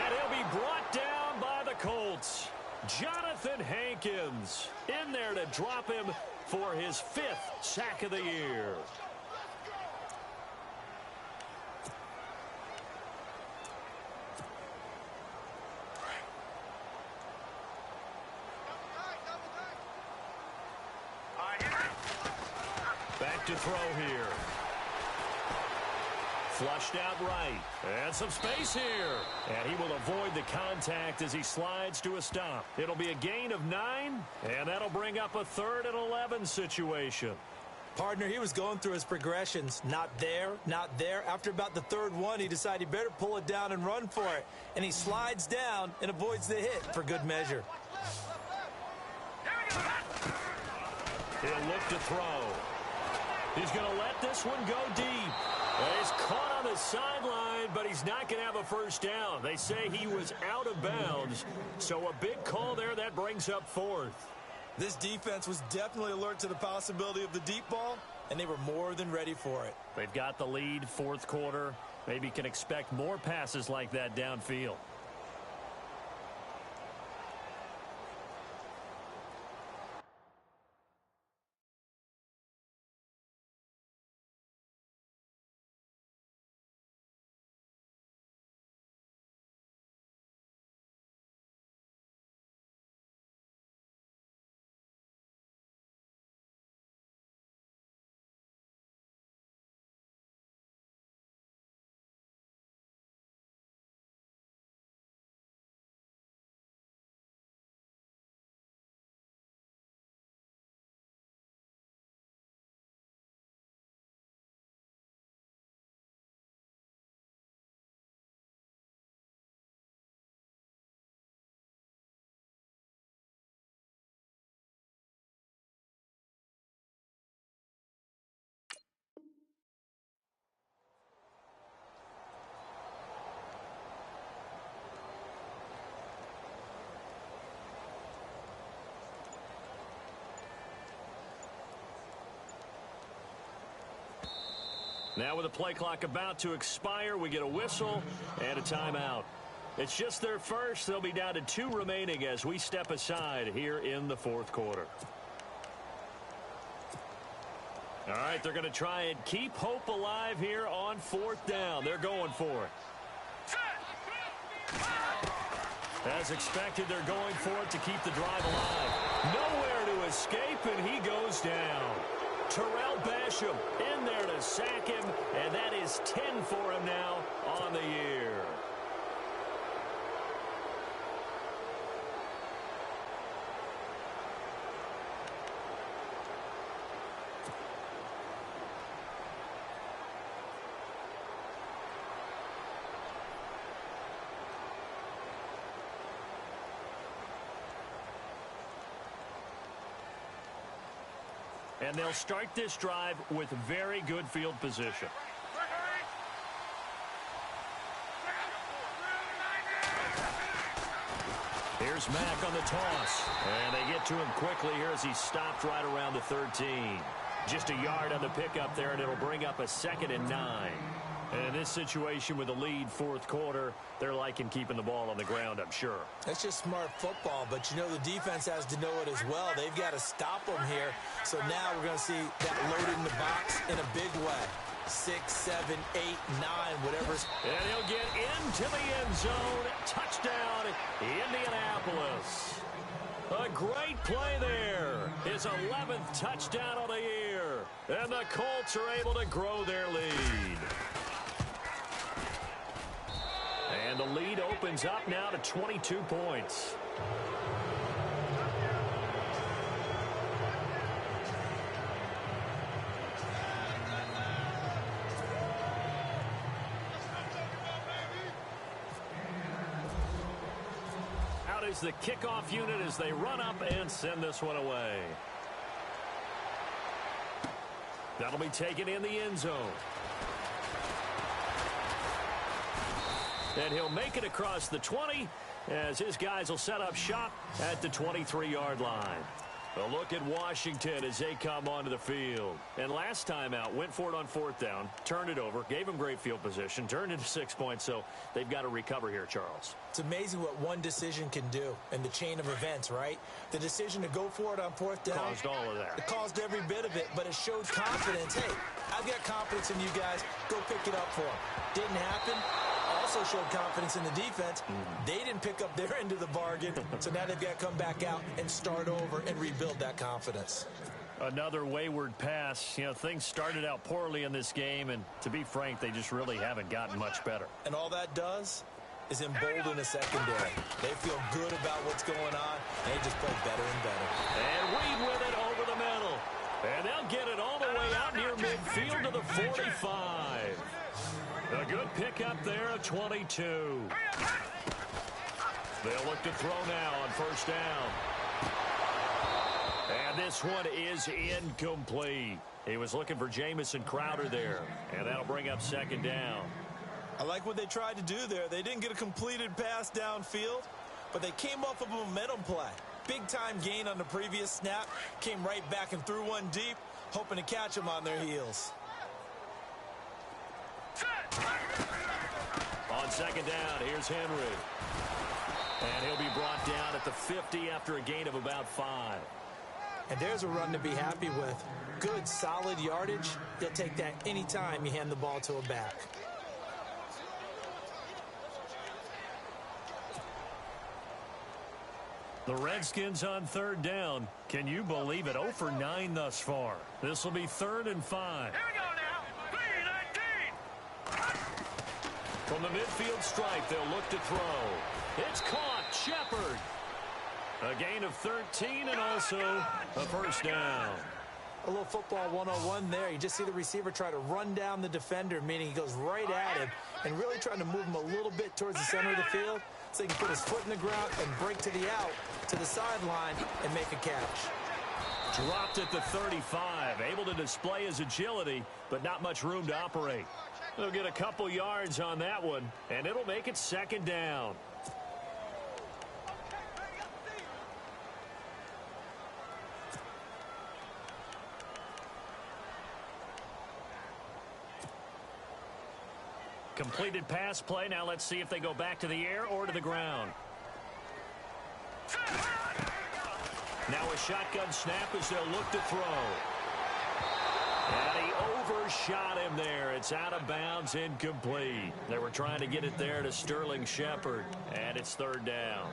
And he'll be brought down by the Colts. Jonathan Hankins in there to drop him for his 5th sack of the year. Back to throw here. Flushed out right. And some space here. And he will avoid the contact as he slides to a stop. It'll be a gain of 9, and that'll bring up a 3rd and 11 situation. Partner, he was going through his progressions. Not there, not there. After about the 3rd one, he decided he better pull it down and run for it. And he slides down and avoids the hit for good measure. He'll look to throw. He's going to let this one go deep. He's caught on the sideline, but he's not going to have a first down. They say he was out of bounds, so a big call there. That brings up 4th. This defense was definitely alert to the possibility of the deep ball, and they were more than ready for it. They've got the lead, 4th quarter. Maybe can expect more passes like that downfield. Now with the play clock about to expire, we get a whistle and a timeout. It's just their first. They'll be down to 2 remaining as we step aside here in the 4th quarter. All right, they're going to try and keep hope alive here on 4th down. They're going for it. As expected, they're going for it to keep the drive alive. Nowhere to escape, and he goes down. Terrell Basham in there to sack him, and that is 10 for him now on the year. And they'll start this drive with very good field position. Here's Mack on the toss. And they get to him quickly here as he stopped right around the 13. Just a yard on the pickup there, and it'll bring up a 2nd and 9. And in this situation with the lead 4th quarter, they're liking keeping the ball on the ground, I'm sure. That's just smart football, but you know the defense has to know it as well. They've got to stop them here. So now we're going to see that loaded in the box in a big way. 6, 7, 8, 9, whatever's. And he'll get into the end zone. Touchdown, Indianapolis. A great play there. His 11th touchdown of the year. And the Colts are able to grow their lead. And the lead opens up now to 22 points. Out deploys the kickoff unit as they run up and send this one away. That'll be taken in the end zone. And he'll make it across the 20 as his guys will set up shop at the 23-yard line. A look at Washington as they come onto the field. And last time out, went for it on 4th down, turned it over, gave them great field position, turned into 6 points, so they've got to recover here, Charles. It's amazing what one decision can do in the chain of events, right? The decision to go for it on 4th down. Caused all of that. It caused every bit of it, but it showed confidence. Hey, I've got confidence in you guys. Go pick it up for them. Didn't happen. Also showed confidence in the defense. They didn't pick up their end of the bargain, so now they've got to come back out and start over and rebuild that confidence. Another wayward pass. You know, things started out poorly in this game, and to be frank, they just really haven't gotten much better. And all that does is embolden the secondary. They feel good about what's going on, and they just play better and better. And Reed with it over the middle. And they'll get it all the way out near midfield to the 45. A good pickup there at 22. They'll look to throw now on 1st down. And this one is incomplete. He was looking for Jamison Crowder there. And that'll bring up 2nd down. I like what they tried to do there. They didn't get a completed pass downfield, but they came off of a momentum play. Big-time gain on the previous snap. Came right back and threw one deep, hoping to catch them on their heels. On 2nd down, here's Henry. And he'll be brought down at the 50 after a gain of about 5. And there's a run to be happy with. Good, solid yardage. You'll take that anytime you hand the ball to a back. The Redskins on 3rd down. Can you believe it? 0 for 9 thus far. This will be 3rd and 5. Here we go now. 3-19. From the midfield stripe, they'll look to throw. It's caught. Shepard. A gain of 13 and also a 1st down. A little football 101 there. You just see the receiver try to run down the defender, meaning he goes right at him and really trying to move him a little bit towards the center of the field so he can put his foot in the ground and break to the out, to the sideline, and make a catch. Dropped at the 35. Able to display his agility, but not much room to operate. They'll get a couple yards on that one, and it'll make it 2nd down. Completed pass play. Now let's see if they go back to the air or to the ground. Now a shotgun snap as they'll look to throw. And he overshot him there. It's out of bounds, incomplete. They were trying to get it there to Sterling Shepard, and it's 3rd down.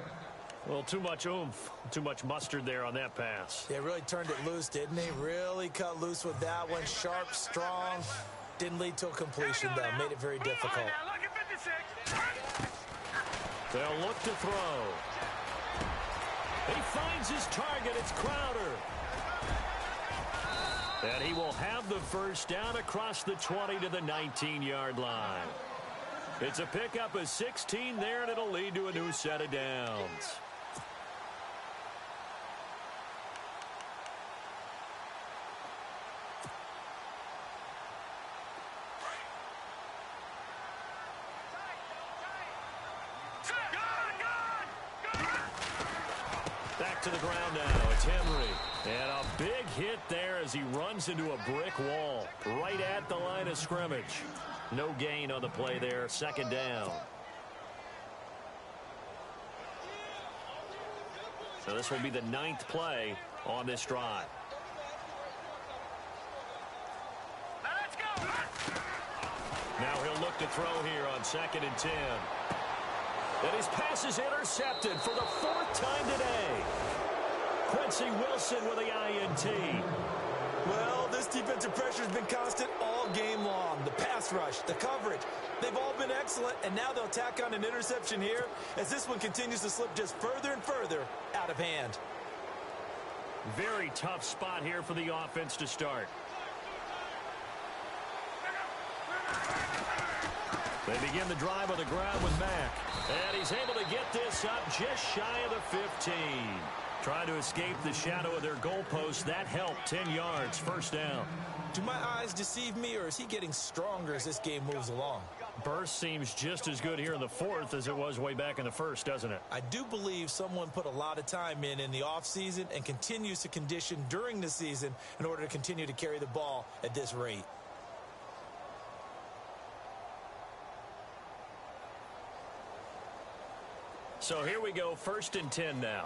Well, too much oomph, too much mustard there on that pass. They really turned it loose, didn't they? Really cut loose with that one. Sharp, strong. Didn't lead to a completion, though. Made it very difficult. They'll look to throw. He finds his target. It's Crowder. And he will have the 1st down across the 20 to the 19-yard line. It's a pickup of 16 there, and it'll lead to a new set of downs. Back to the ground now. It's Henry. And a big hit there as he runs into a brick wall right at the line of scrimmage. No gain on the play there. 2nd down. So this will be the 9th play on this drive. Let's go. Now he'll look to throw here on 2nd and 10. And his pass is intercepted for the 4th time today. Quincy Wilson with the INT. Well, this defensive pressure has been constant all game long. The pass rush, the coverage, they've all been excellent, and now they'll tack on an interception here as this one continues to slip just further and further out of hand. Very tough spot here for the offense to start. They begin the drive on the ground with Mack. And he's able to get this up just shy of the 15. Trying to escape the shadow of their goalpost. That helped. 10 yards. First down. Do my eyes deceive me, or is he getting stronger as this game moves along? Burst seems just as good here in the fourth as it was way back in the first, doesn't it? I do believe someone put a lot of time in the offseason and continues to condition during the season in order to continue to carry the ball at this rate. So here we go, 1st and 10 now.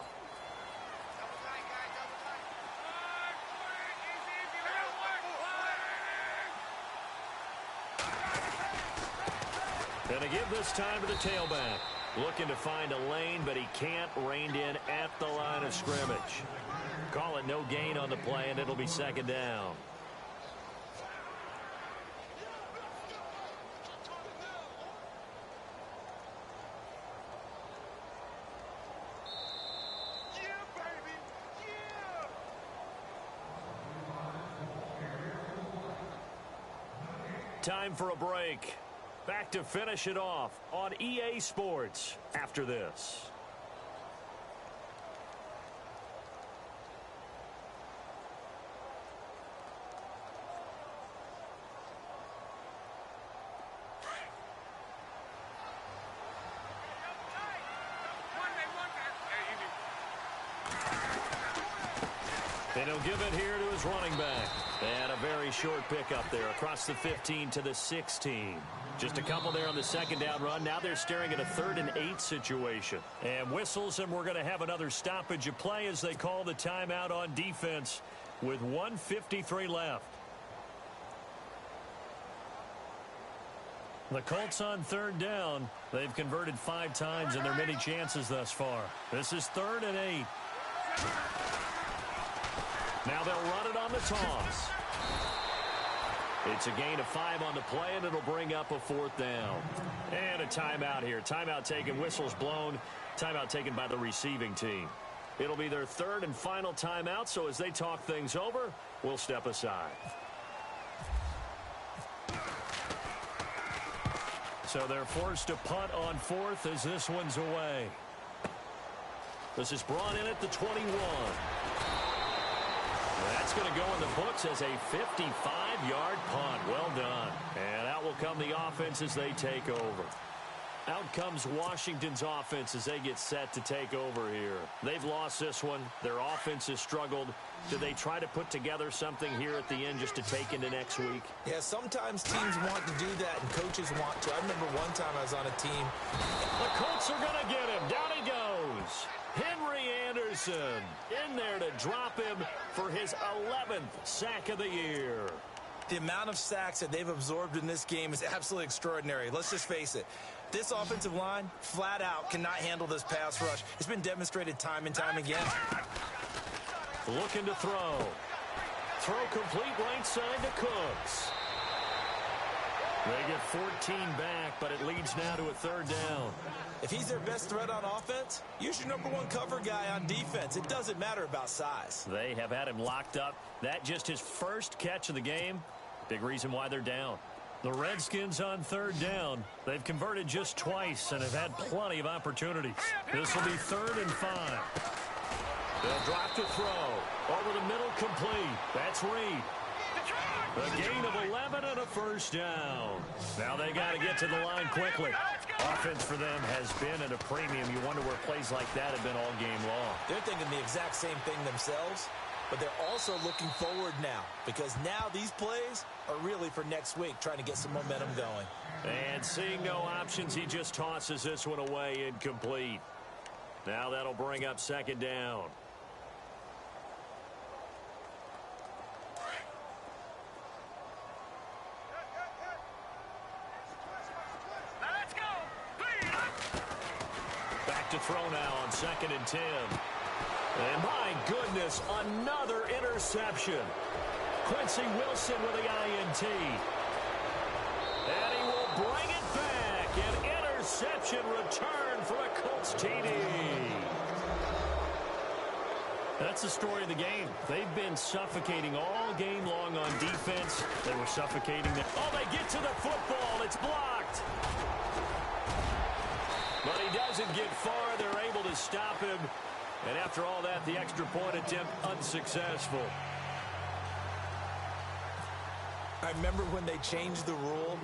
And to give this time to the tailback. Looking to find a lane, but he can't. Reined in at the line of scrimmage. Call it no gain on the play, and it'll be 2nd down. Time for a break. Back to finish it off on EA Sports after this. And he'll give it here to his running back. And a very short pickup there across the 15 to the 16. Just a couple there on the 2nd down run. Now they're staring at a 3rd and 8 situation. And whistles, and we're going to have another stoppage of play as they call the timeout on defense with 1:53 left. The Colts on 3rd down. They've converted 5 times in their many chances thus far. This is 3rd and 8. Now they'll run it on the toss. It's a gain of 5 on the play, and it'll bring up a 4th down. And a timeout here. Timeout taken, whistles blown. Timeout taken by the receiving team. It'll be their 3rd and final timeout, so as they talk things over, we'll step aside. So they're forced to punt on 4th as this one's away. This is brought in at the 21. That's going to go in the books as a 55-yard punt. Well done. And out will come the offense as they take over. Out comes Washington's offense as they get set to take over here. They've lost this one. Their offense has struggled. Do they try to put together something here at the end just to take into next week? Yeah, sometimes teams want to do that and coaches want to. I remember one time I was on a team. The Colts are going to get him. Down he goes. Henry Anderson in there to drop him for his 11th sack of the year. The amount of sacks that they've absorbed in this game is absolutely extraordinary. Let's just face it. This offensive line, flat out, cannot handle this pass rush. It's been demonstrated time and time again. Looking to throw. Throw complete right side to Cooks. They get 14 back, but it leads now to a 3rd down. If he's their best threat on offense, use your #1 cover guy on defense. It doesn't matter about size. They have had him locked up. That just his first catch of the game. Big reason why they're down. The Redskins on 3rd down. They've converted just twice and have had plenty of opportunities. This will be 3rd and 5. They'll drop to throw. Over the middle, complete. That's Reed. A gain of 11 and a 1st down. Now they got to get to the line quickly. Offense for them has been at a premium. You wonder where plays like that have been all game long. They're thinking the exact same thing themselves, but they're also looking forward now because now these plays are really for next week, trying to get some momentum going. And seeing no options, he just tosses this one away incomplete. Now that'll bring up 2nd down. To throw now on 2nd and 10. And my goodness, another interception. Quincy Wilson with the INT. And he will bring it back. An interception return for a Colts TD. That's the story of the game. They've been suffocating all game long on defense. They were suffocating them. Oh, they get to the football. It's blocked. But he doesn't get far. They're able to stop him. And after all that, the extra point attempt unsuccessful. I remember when they changed the rule,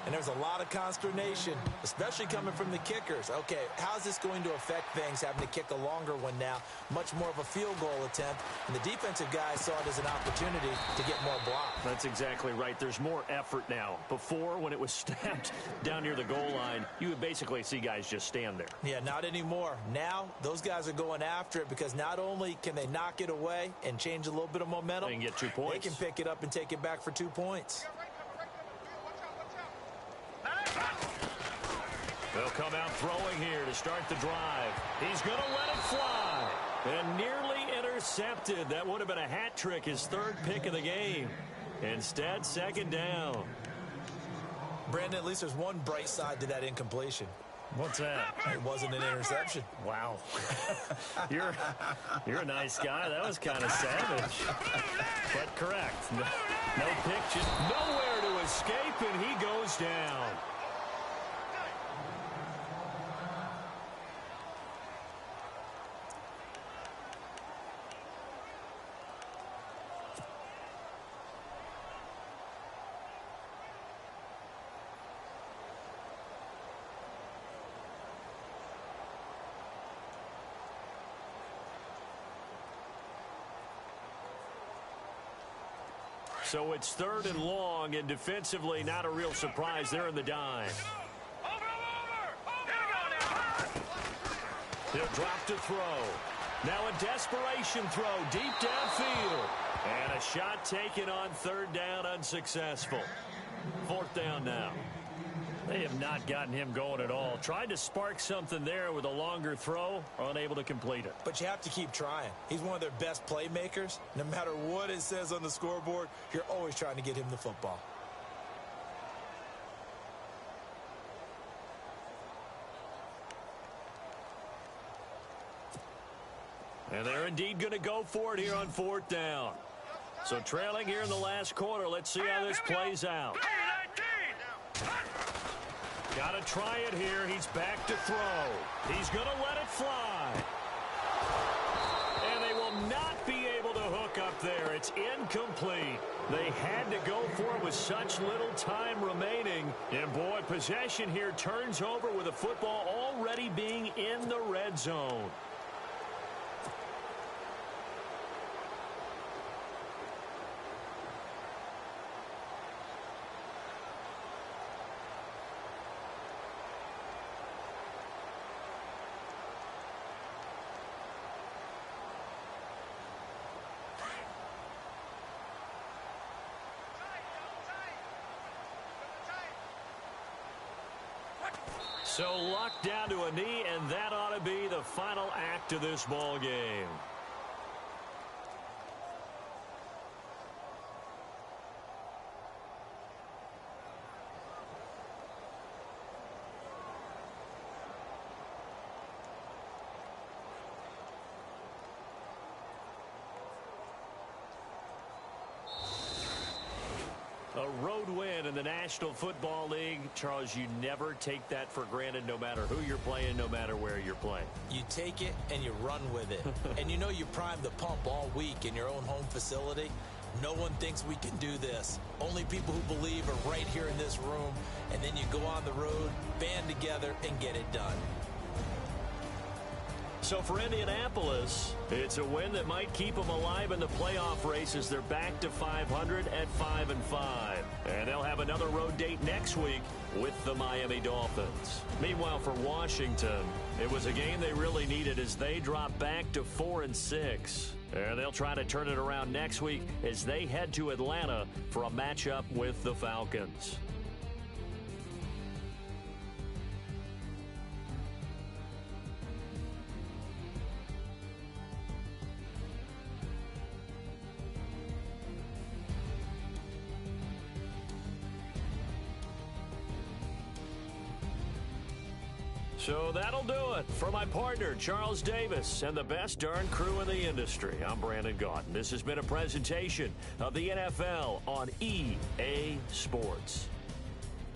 and there's a lot of consternation, especially coming from the kickers. Okay, how's this going to affect things, having to kick a longer one now, much more of a field goal attempt, and the defensive guys saw it as an opportunity to get more blocks. That's exactly right. There's more effort now. Before, when it was snapped down near the goal line, you would basically see guys just stand there. Yeah, not anymore. Now, those guys are going after it because not only can they knock it away and change a little bit of momentum, they can get 2 points. They can pick it up and take it back for 2 points. They'll come out throwing here to start the drive. He's going to let it fly. And nearly intercepted. That would have been a hat trick, his third pick of the game. Instead, second down. Brandon, at least there's one bright side to that incompletion. What's that? It wasn't an interception. Wow. You're a nice guy. That was kind of savage. But correct. No pick, just nowhere to escape, and he goes down. So it's 3rd and long, and defensively, not a real surprise. They're in the dime. He'll drop to throw. Now a desperation throw deep downfield. And a shot taken on 3rd down, unsuccessful. 4th down now. They have not gotten him going at all. Tried to spark something there with a longer throw, unable to complete it. But you have to keep trying. He's one of their best playmakers. No matter what it says on the scoreboard, you're always trying to get him the football. And they're indeed going to go for it here on 4th down. So trailing here in the last quarter. Let's see how this plays out. Got to try it here. He's back to throw. He's going to let it fly. And they will not be able to hook up there. It's incomplete. They had to go for it with such little time remaining. And, boy, possession here turns over with the football already being in the red zone. So luck down to a knee, and that ought to be the final act of this ball game. A road win in the National Football League. Charles, you never take that for granted, no matter who you're playing, no matter where you're playing. You take it and you run with it. And you know you primed the pump all week in your own home facility. No one thinks we can do this. Only people who believe are right here in this room. And then you go on the road, band together, and get it done. So for Indianapolis, it's a win that might keep them alive in the playoff race as they're back to 500 at 5-5. And they'll have another road date next week with the Miami Dolphins. Meanwhile, for Washington, it was a game they really needed as they drop back to 4-6. And they'll try to turn it around next week as they head to Atlanta for a matchup with the Falcons. So that'll do it for my partner, Charles Davis, and the best darn crew in the industry. I'm Brandon Gaudin. This has been a presentation of the NFL on EA Sports.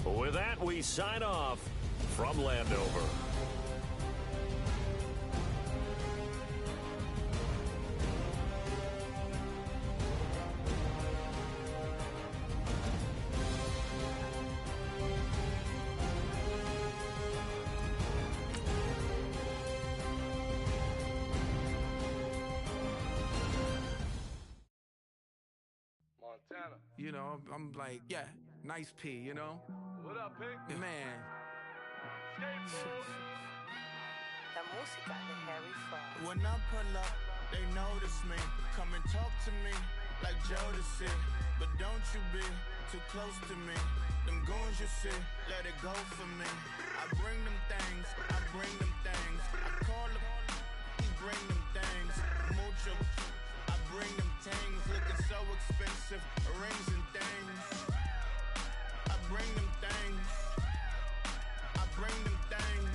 With that, we sign off from Landover. You know, I'm like, yeah, nice P, you know? What up, Pink? Man. La música de Harry Fraud. When I pull up, they notice me. Come and talk to me like Jodeci. But don't you be too close to me. Them goons you see, let it go for me. I bring them things, I bring them things. I call them, he bring them things. Mucho, I bring them things. Looking so expensive, rings and things. I bring them things. I bring them things.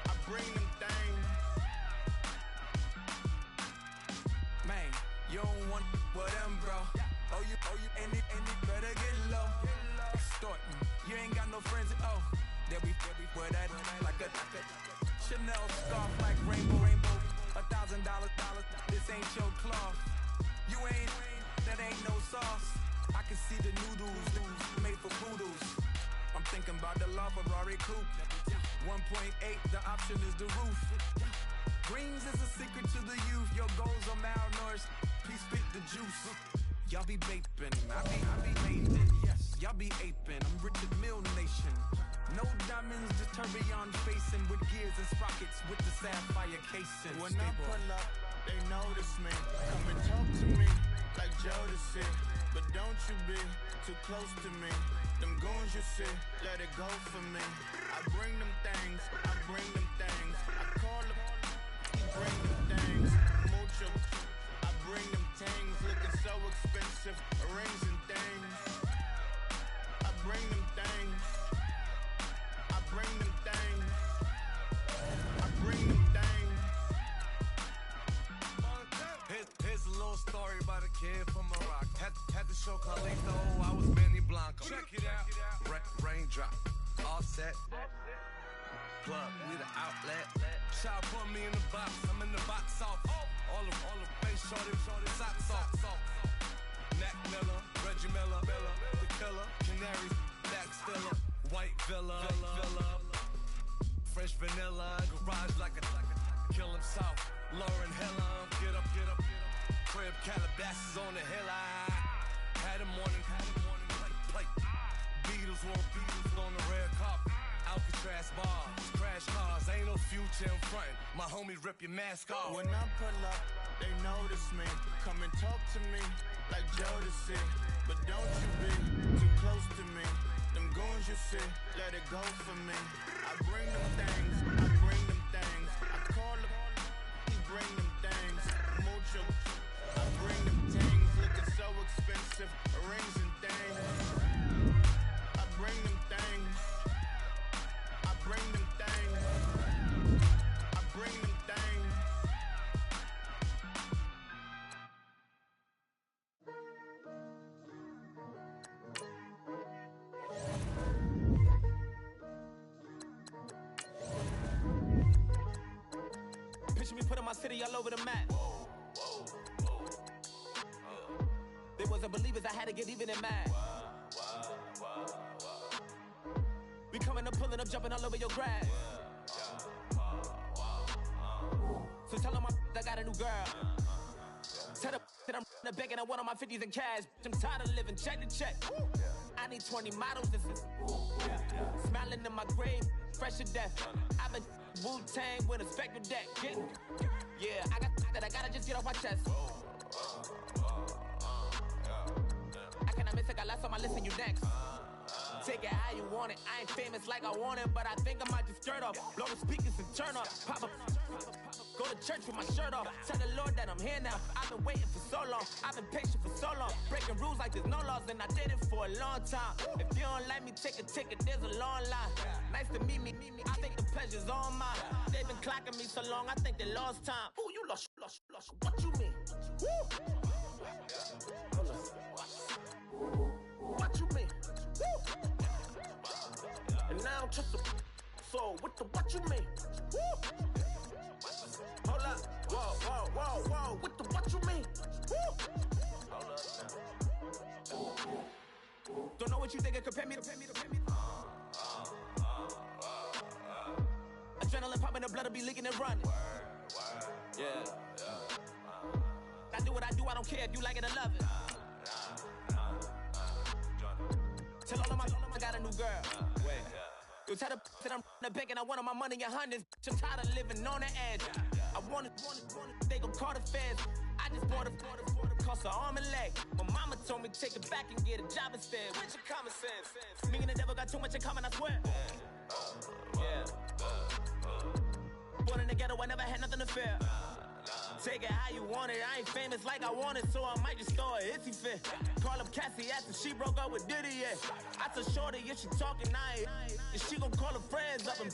I bring them things. Man, you don't want with them, bro. Oh, you, and it better get low. Extorting, you ain't got no friends at all. They'll be wear that like a Chanel scarf like rainbow. $1,000, this ain't your cloth. You ain't, that ain't no sauce. I can see the noodles made for poodles. I'm thinking about the LaFerrari coupe. 1.8, the option is the roof. Greens is a secret to the youth. Your goals are malnourished. Please spit the juice. Y'all be vaping, I be hating. Yes, y'all be aping. I'm Richard Mill Nation. No diamonds, just tourbillon facing with gears and sprockets with the sapphire casing. When I pull up, they notice me. Come and talk to me like Jodeci. But don't you be too close to me. Them goons you see, let it go for me. I bring them things, I bring them things. I call them, he bring them things. Mucho, I bring them things. Looking so expensive, rings and things. I bring them things. I bring them things. I bring them things. Here's a little story about a kid from Morocco. Had to show Carlito I was Benny Blanco. Check it out. Raindrop, offset. Plug, we the outlet. Shot put me in the box. I'm in the box off. All the face shorty, socks off. Mac Miller, Reggie Miller, the killer, Canaries, Black Stiller, White Villa, Fresh vanilla, garage like a kill himself. Lauren Hiller, get up. Crib Calabasas on the hill. I had a morning plate. Beatles on the red carpet. Alcatraz bars, crash cars, ain't no future in front. My homie rip your mask off. When I pull up, they notice me. Come and talk to me like Jodeci. But don't you be too close to me. Them goons you see, let it go for me. I bring them things, I bring them things. I call them, he bring them things. Mucho, I bring them things. Looking so expensive, rings and things. I bring them things. I bring them things. I bring them things. Picture me putting my city all over the map. They wasn't believers, I had to get even and mad. We coming up, pulling up, jumping all over your grass. So tell them I got a new girl. Tell them that I'm the back and I want on my 50s in cash. I'm tired of living check to check. I need 20 models. This is smiling in my grave, fresh to death. I've been Wu-Tang with a spectral deck. Yeah, I got that. I gotta just get off my chest. I cannot miss it. Got lots on my list and you next. Take it how you want it. I ain't famous like I want it, but I think I might just skirt off. Blow the speakers and turn up. Pop up. Go to church with my shirt off. Tell the Lord that I'm here now. I've been waiting for so long. I've been patient for so long. Breaking rules like there's no laws, and I did it for a long time. If you don't like me, take a ticket. There's a long line. Nice to meet me. I think the pleasure's all mine. They've been clocking me so long, I think they lost time. Ooh, you lost. What you mean? Woo! What you mean? Woo! And now I'm just a so what you mean? Woo! Hold up, whoa, what you mean? Woo! Don't know what you think it compare me to. Adrenaline popping, the blood will be leaking and running. Yeah. I do what I do, I don't care if you like it or love it. Tell all of my I got a new girl. Wait. You tell the that I'm the bank and I want all my money in hundreds. I'm tired of living on the edge. I want it, they gon' call the feds. I just bought a cost an arm and leg. My mama told me take it back and get a job instead. Where's your common sense? Me and the devil got too much in common, I swear. Yeah. Born in the ghetto, I never had nothing to fear. Take it how you want it. I ain't famous like I want it, so I might just throw a hissy fit. Call up Cassie after she broke up with Diddy, yeah. I told Shorty if she talking, I ain't. And she gon' call her friends up and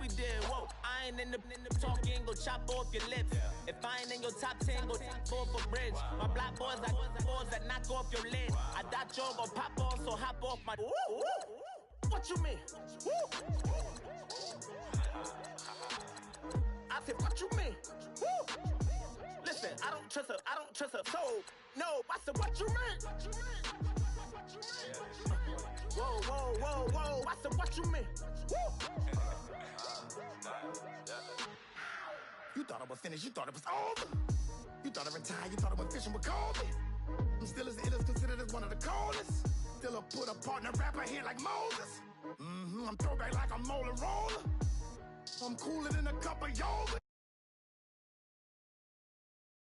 we did, whoa. I ain't in the talking, go chop off your lips. If I ain't in your top 10, go top off a bridge. My black boys that knock off your lid. I thought y'all gon' pop off, so hop off my. What you mean? I said, what you mean? Woo! Listen, I don't trust her soul. No, I said, what you mean? Whoa. I said, what you mean? Woo! You thought I was finished, you thought it was over. You thought I retired, you thought I went fishing with Kobe. I'm still as ill as considered as one of the coldest. Still a put a partner rapper here like Moses. I'm throwback like a molar roller. I'm cooler than a cup of yo.